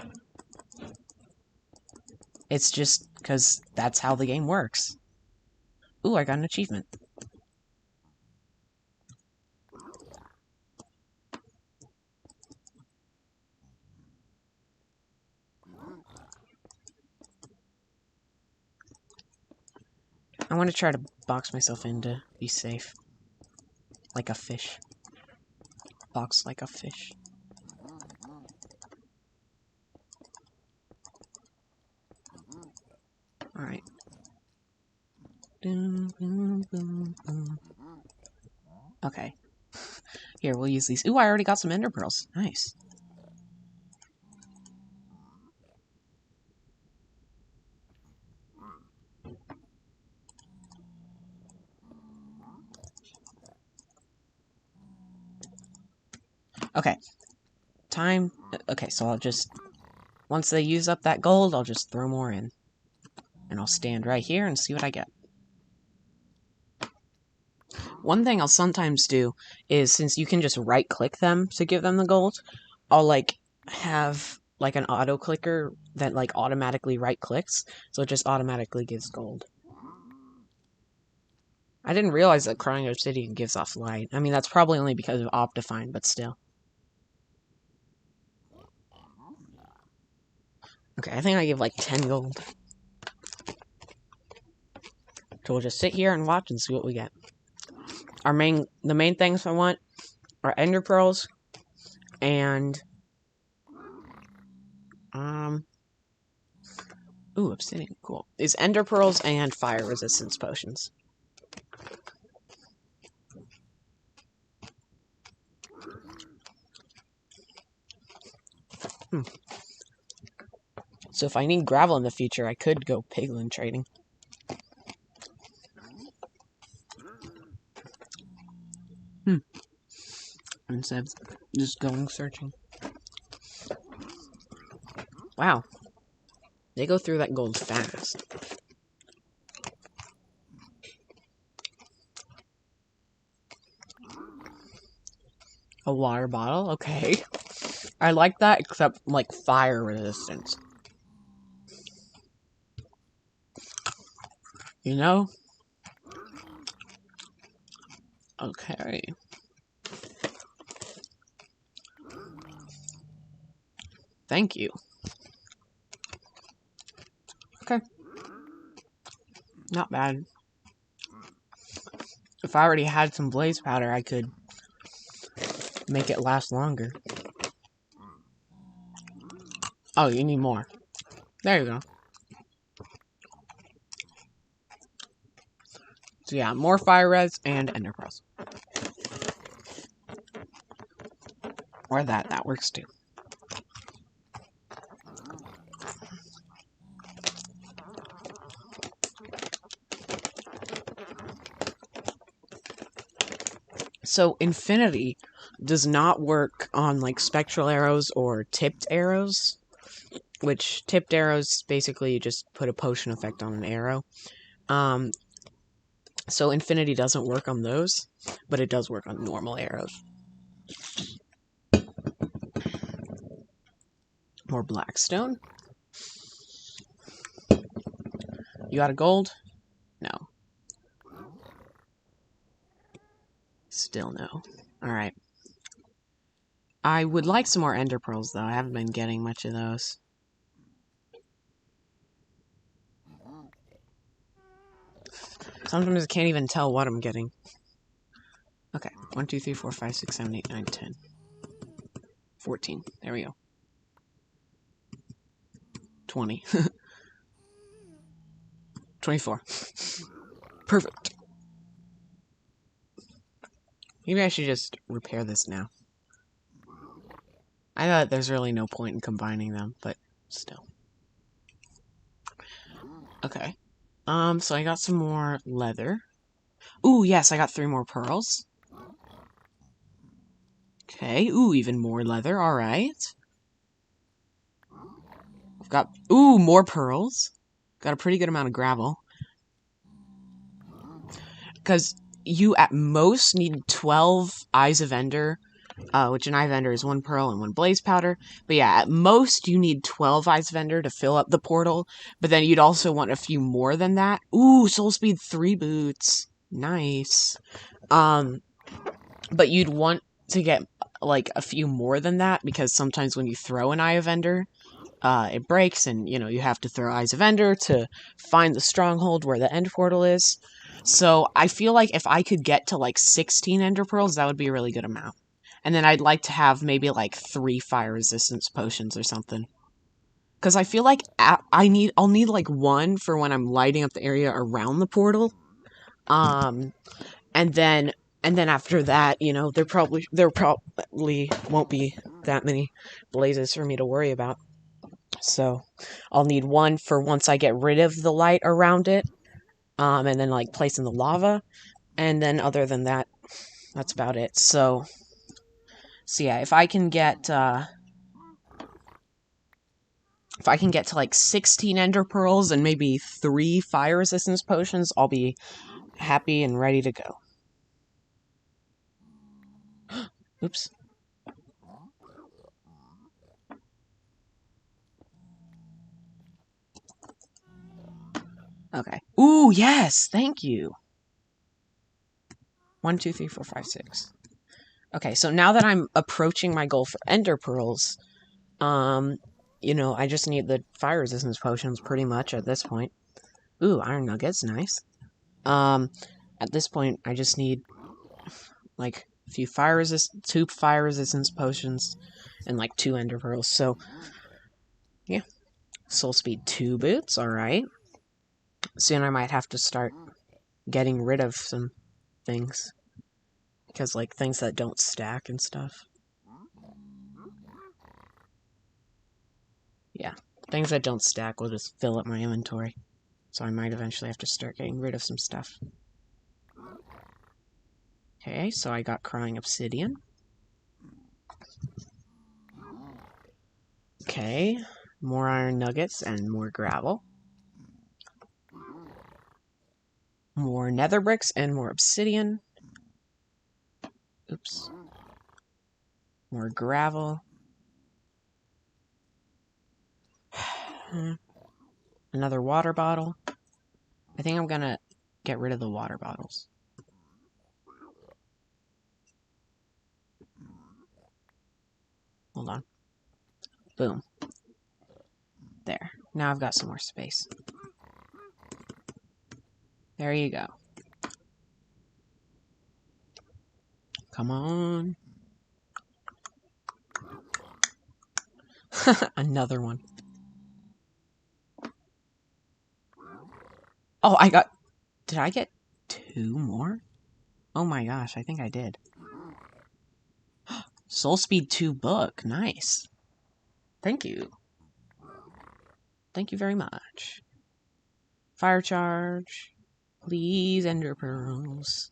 It's just because that's how the game works. Ooh, I got an achievement. I want to try to box myself in to be safe. Like a fish. Box like a fish. Alright. Okay. Here, we'll use these. Ooh, I already got some ender pearls. Nice. Okay. Time. Okay, so I'll just... Once they use up that gold, I'll just throw more in. And I'll stand right here and see what I get. One thing I'll sometimes do is, since you can just right-click them to give them the gold, I'll, like, have, like, an auto-clicker that, like, automatically right-clicks, so it just automatically gives gold. I didn't realize that Crying Obsidian gives off light. I mean, that's probably only because of Optifine, but still. Okay, I think I give, like, 10 gold. So we'll just sit here and watch and see what we get. The main things I want are ender pearls and ooh, obsidian, cool. Is ender pearls and fire resistance potions. So if I need gravel in the future, I could go piglin trading. Instead of just going searching. Wow. They go through that gold fast. A water bottle? Okay. I like that, except, like, fire resistance. You know? Okay. Thank you. Okay. Not bad. If I already had some blaze powder, I could make it last longer. Oh, you need more. There you go. So yeah, more fire res and ender pearls. Or that works too. So Infinity does not work on like spectral arrows or tipped arrows, which tipped arrows basically just put a potion effect on an arrow. So Infinity doesn't work on those, but it does work on normal arrows. More blackstone. You got a gold? No. Still no. Alright. I would like some more ender pearls, though. I haven't been getting much of those. Sometimes I can't even tell what I'm getting. Okay. 1, 2, 3, 4, 5, 6, 7, 8, 9, 10. 14. There we go. 20. 24. Perfect. Maybe I should just repair this now. I thought there's really no point in combining them, but still. Okay. So I got some more leather. Ooh, yes, I got 3 more pearls. Okay, ooh, even more leather, alright. I've got, ooh, more pearls. Got a pretty good amount of gravel. Because you at most need 12 Eyes of Ender, which an Eye of Ender is 1 pearl and 1 blaze powder. But yeah, at most you need 12 Eyes of Ender to fill up the portal, but then you'd also want a few more than that. Ooh, Soul Speed 3 boots. Nice. But you'd want to get, like, a few more than that, because sometimes when you throw an Eye of Ender, it breaks, and, you know, you have to throw Eyes of Ender to find the stronghold where the end portal is. So I feel like if I could get to, like, 16 Ender Pearls, that would be a really good amount. And then I'd like to have maybe, like, 3 fire resistance potions or something. Because I feel like I'll need, like, 1 for when I'm lighting up the area around the portal. And then after that, you know, there probably won't be that many blazes for me to worry about. So I'll need 1 for once I get rid of the light around it, and then, like, placing the lava, and then other than that, that's about it. So yeah, if I can get to like 16 Ender Pearls and maybe 3 fire resistance potions, I'll be happy and ready to go. Oops. Okay. Ooh, yes! Thank you! 1, 2, 3, 4, 5, 6. Okay, so now that I'm approaching my goal for Ender Pearls, you know, I just need the fire resistance potions pretty much at this point. Ooh, Iron Nuggets, nice. At this point, I just need, like, a few 2 fire resistance potions and, like, 2 Ender Pearls, so, yeah. Soul Speed 2 boots, alright. Soon I might have to start getting rid of some things. Because, like, things that don't stack and stuff. Yeah, things that don't stack will just fill up my inventory. So I might eventually have to start getting rid of some stuff. Okay, so I got Crying Obsidian. Okay, more Iron Nuggets and more gravel. More Nether Bricks and more Obsidian. Oops. More gravel. Another water bottle. I think I'm gonna get rid of the water bottles. Hold on. Boom. There. Now I've got some more space. There you go. Come on. Another one. Oh, did I get 2 more? Oh my gosh, I think I did. Soul Speed 2 book, nice. Thank you. Thank you very much. Fire charge. Please, Ender Pearls.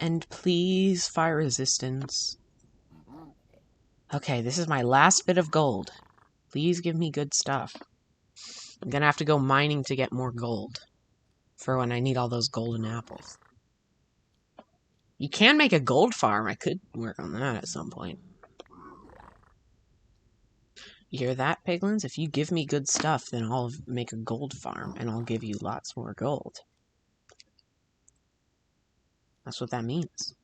And please, fire resistance. Okay, this is my last bit of gold. Please give me good stuff. I'm gonna have to go mining to get more gold. For when I need all those golden apples. You can make a gold farm. I could work on that at some point. You hear that, piglins? If you give me good stuff, then I'll make a gold farm, and I'll give you lots more gold. That's what that means.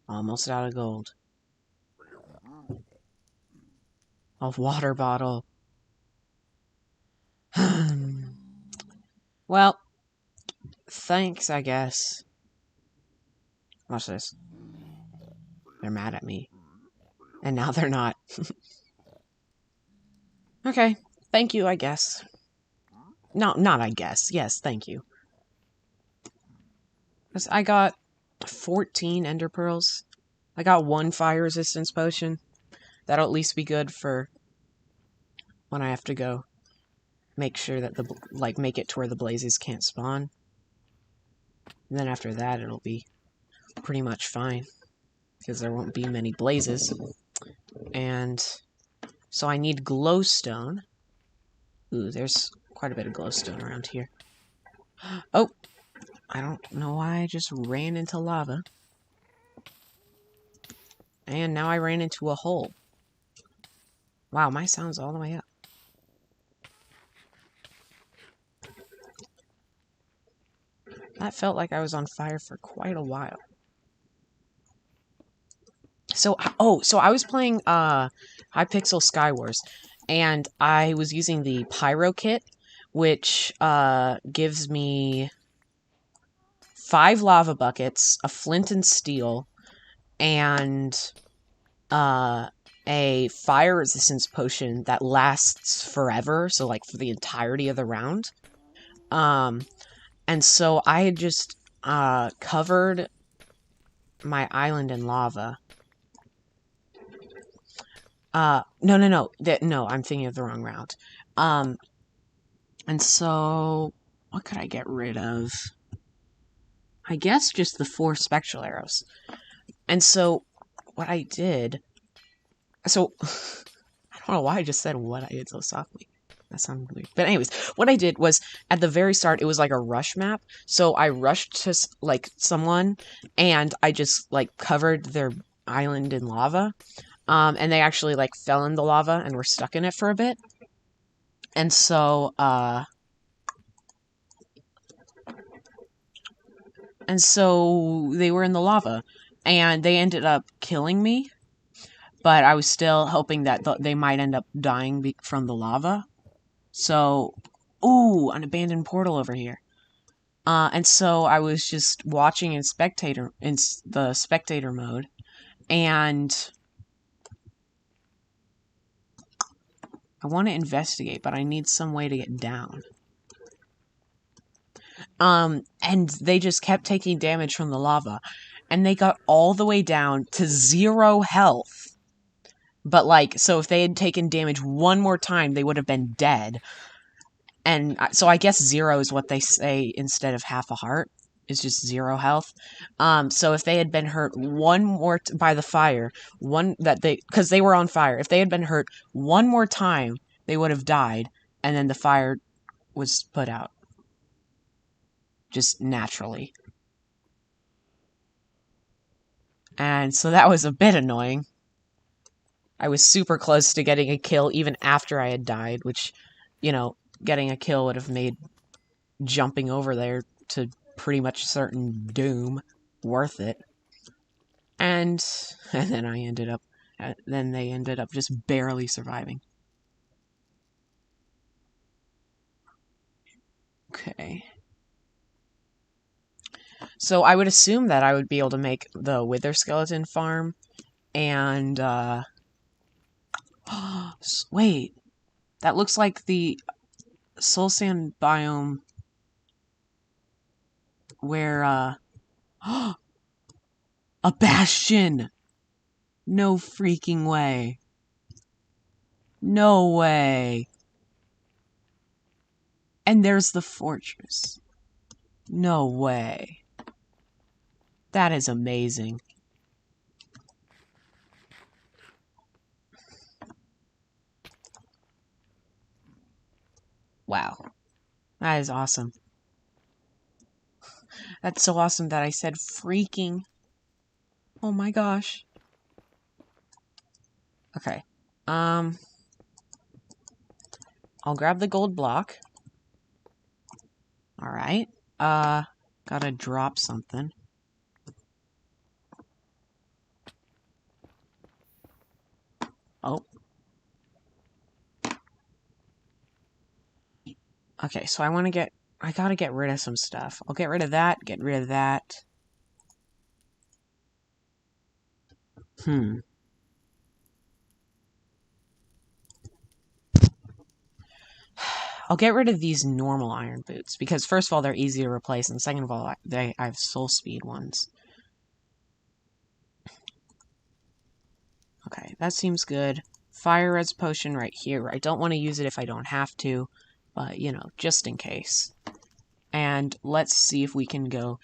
Almost out of gold. A water bottle. Well, thanks, I guess. Watch this. They're mad at me. And now they're not. Okay, thank you, I guess. No, not I guess. Yes, thank you. I got 14 Ender Pearls. I got 1 fire resistance potion. That'll at least be good for when I have to go make sure that make it to where the blazes can't spawn. And then after that, it'll be pretty much fine. Because there won't be many blazes. And so I need glowstone. Ooh, there's quite quite a bit of glowstone around here. Oh! I don't know why I just ran into lava. And now I ran into a hole. Wow, my sound's all the way up. That felt like I was on fire for quite a while. So, so I was playing Hypixel Skywars, and I was using the Pyro Kit, which gives me 5 lava buckets, a flint and steel, and a fire resistance potion that lasts forever, so like for the entirety of the round. And so I had just covered my island in lava. No, I'm thinking of the wrong route. And so, what could I get rid of? I guess just the 4 spectral arrows. And so, what I did... So, I don't know why I just said what I did so softly. That sounded weird. But anyways, what I did was, at the very start, it was like a rush map. So I rushed to, like, someone, and I just, like, covered their island in lava. And they actually, like, fell in the lava and were stuck in it for a bit. And so, they were in the lava. And they ended up killing me. But I was still hoping that they might end up dying from the lava. So, ooh, an abandoned portal over here. And so I was just watching in the spectator mode, and I want to investigate, but I need some way to get down. And they just kept taking damage from the lava, and they got all the way down to 0 health. But, like, so if they had taken damage one more time, they would have been dead. And so I guess 0 is what they say instead of half a heart. It's just 0 health. So if they had been hurt one more by the fire, because they were on fire, if they had been hurt one more time, they would have died, and then the fire was put out. Just naturally. And so that was a bit annoying. I was super close to getting a kill even after I had died, which, you know, getting a kill would have made jumping over there to pretty much certain doom worth it. And then they ended up just barely surviving. Okay. So I would assume that I would be able to make the Wither Skeleton farm, and, wait, that looks like the Soul Sand biome where, a bastion! No freaking way. No way. And there's the fortress. No way. That is amazing. Wow. That is awesome. That's so awesome that I said freaking. Oh my gosh. Okay. I'll grab the gold block. Alright. Gotta drop something. Oh. Okay, so I gotta get rid of some stuff. I'll get rid of that, get rid of that. I'll get rid of these normal iron boots, because first of all, they're easy to replace, and second of all, I have soul speed ones. Okay, that seems good. Fire res potion right here. I don't want to use it if I don't have to, but, you know, just in case. And let's see if we can go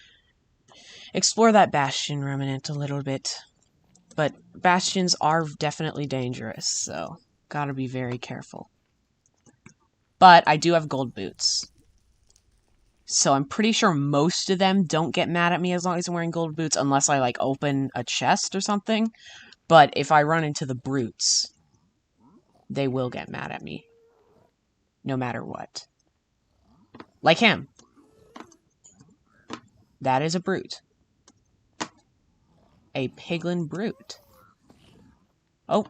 explore that bastion remnant a little bit. But bastions are definitely dangerous, so gotta be very careful. But I do have gold boots. So I'm pretty sure most of them don't get mad at me as long as I'm wearing gold boots, unless I, like, open a chest or something. But if I run into the brutes, they will get mad at me. No matter what. Like him. That is a brute. A piglin brute. Oh.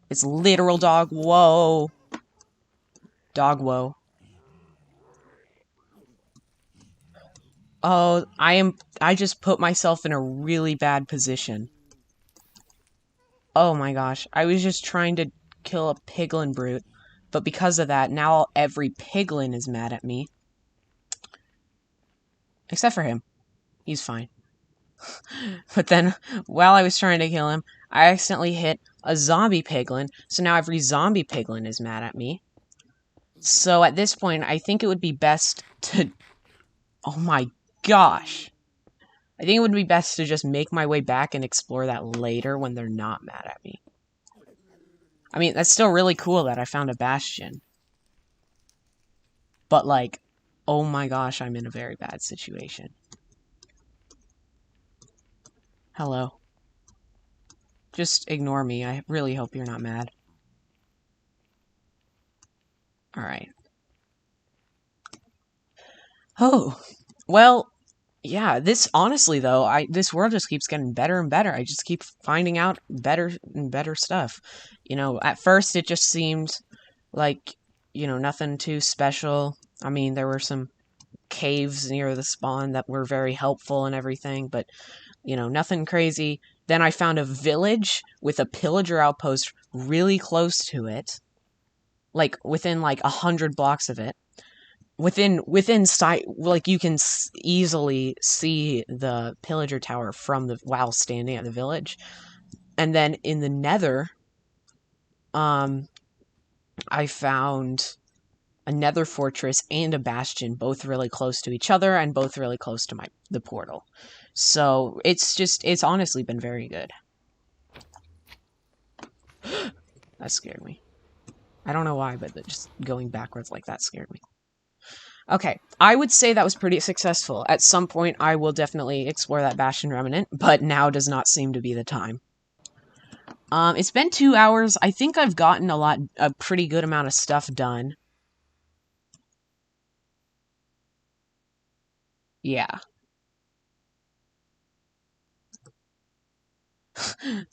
It's literal dog woe. Dog woe. Oh, I just put myself in a really bad position. Oh my gosh. I was just trying to kill a piglin brute. But because of that, now every piglin is mad at me. Except for him. He's fine. But then, while I was trying to kill him, I accidentally hit a zombie piglin. So now every zombie piglin is mad at me. So at this point, I think it would be best to... Oh my gosh. I think it would be best to just make my way back and explore that later when they're not mad at me. I mean, that's still really cool that I found a bastion. But, like, oh my gosh, I'm in a very bad situation. Hello. Just ignore me. I really hope you're not mad. Alright. Oh. Well, yeah, this, honestly, though, this world just keeps getting better and better. I just keep finding out better and better stuff. You know, at first it just seemed like, you know, nothing too special. I mean, there were some caves near the spawn that were very helpful and everything, but, you know, nothing crazy. Then I found a village with a pillager outpost really close to it. Like, within, like, 100 blocks of it. Within sight, like, you can easily see the pillager tower while standing at the village. And then in the nether, I found a nether fortress and a bastion, both really close to each other and both really close to the portal. So it's honestly been very good. That scared me. I don't know why, but just going backwards like that scared me. Okay, I would say that was pretty successful. At some point, I will definitely explore that Bastion Remnant, but now does not seem to be the time. It's been 2 hours. I think I've gotten a pretty good amount of stuff done. Yeah.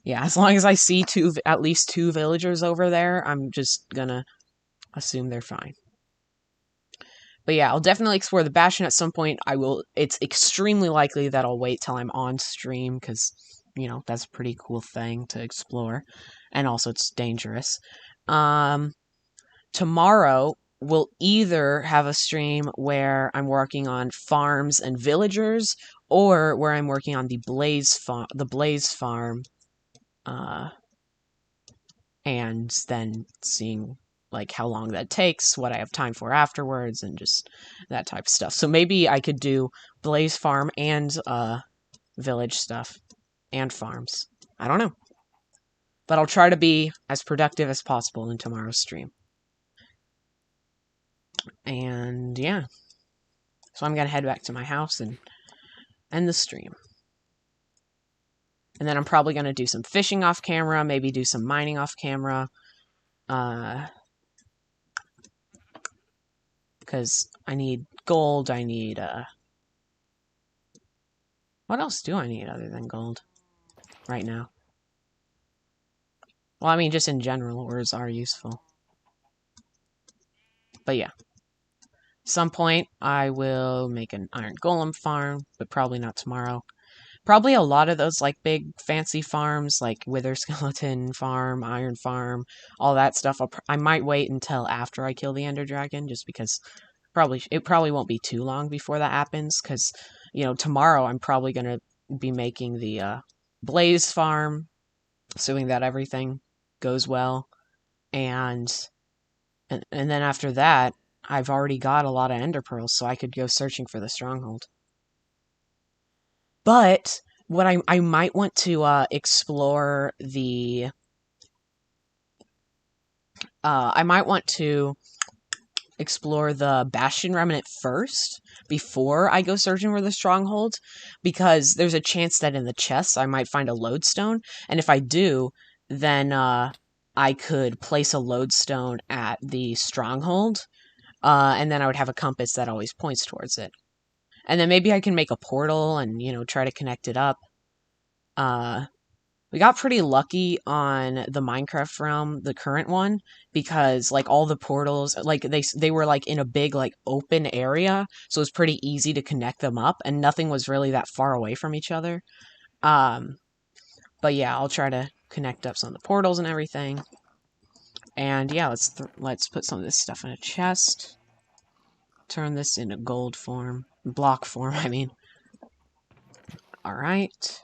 Yeah, as long as I see at least two villagers over there, I'm just gonna assume they're fine. But yeah, I'll definitely explore the Bastion at some point. It's extremely likely that I'll wait till I'm on stream, because, you know, that's a pretty cool thing to explore. And also, it's dangerous. Tomorrow, we'll either have a stream where I'm working on farms and villagers, or where I'm working on the Blaze farm, and then seeing, like, how long that takes, what I have time for afterwards, and just that type of stuff. So maybe I could do Blaze farm and village stuff and farms. I don't know. But I'll try to be as productive as possible in tomorrow's stream. And yeah. So I'm going to head back to my house and end the stream. And then I'm probably going to do some fishing off camera, maybe do some mining off camera. Because I need gold, I need, what else do I need other than gold right now? Well, I mean, just in general, ores are useful. But yeah. Some point, I will make an iron golem farm, but probably not tomorrow. Probably a lot of those, like, big fancy farms, like Wither Skeleton Farm, Iron Farm, all that stuff. I might wait until after I kill the Ender Dragon, just because it probably won't be too long before that happens, because, you know, tomorrow I'm probably going to be making the Blaze Farm, assuming that everything goes well, and then after that, I've already got a lot of Ender Pearls, so I could go searching for the Stronghold. But what I might want to explore the I might want to explore the Bastion Remnant first before I go searching for the stronghold, because there's a chance that in the chests I might find a lodestone, and if I do, then I could place a lodestone at the stronghold, and then I would have a compass that always points towards it. And then maybe I can make a portal and, try to connect it up. We got pretty lucky on the Minecraft realm, the current one, because like all the portals, like they were like in a big like open area, so it was pretty easy to connect them up, and nothing was really that far away from each other. But yeah, I'll try to connect up some of the portals and everything. And yeah, let's put some of this stuff in a chest. Turn this into gold form, block form, I mean. All right.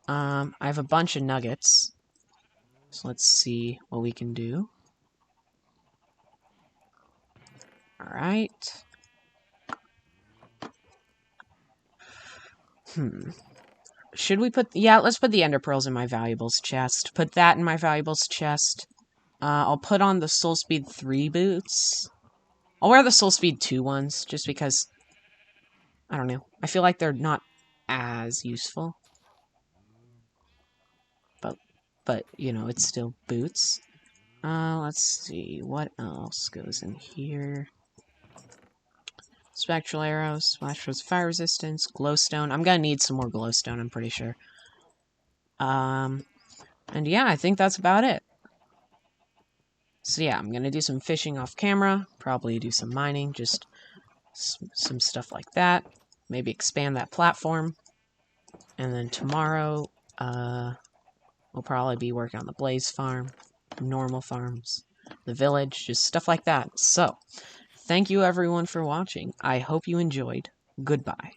I have a bunch of nuggets, so let's see what we can do. Alright. Should we put... Yeah, let's put the ender pearls in my valuables chest. Put that in my valuables chest. I'll put on the Soul Speed 3 boots. I'll wear the Soul Speed 2 ones, just because... I don't know. I feel like they're not as useful. But it's still boots. Let's see, what else goes in here? Spectral arrows, splash with fire resistance, glowstone. I'm gonna need some more glowstone, I'm pretty sure. And yeah, I think that's about it. So yeah, I'm gonna do some fishing off camera, probably do some mining, just some stuff like that. Maybe expand that platform. And then tomorrow, we'll probably be working on the Blaze farm, normal farms, the village, just stuff like that. So, thank you everyone for watching. I hope you enjoyed. Goodbye.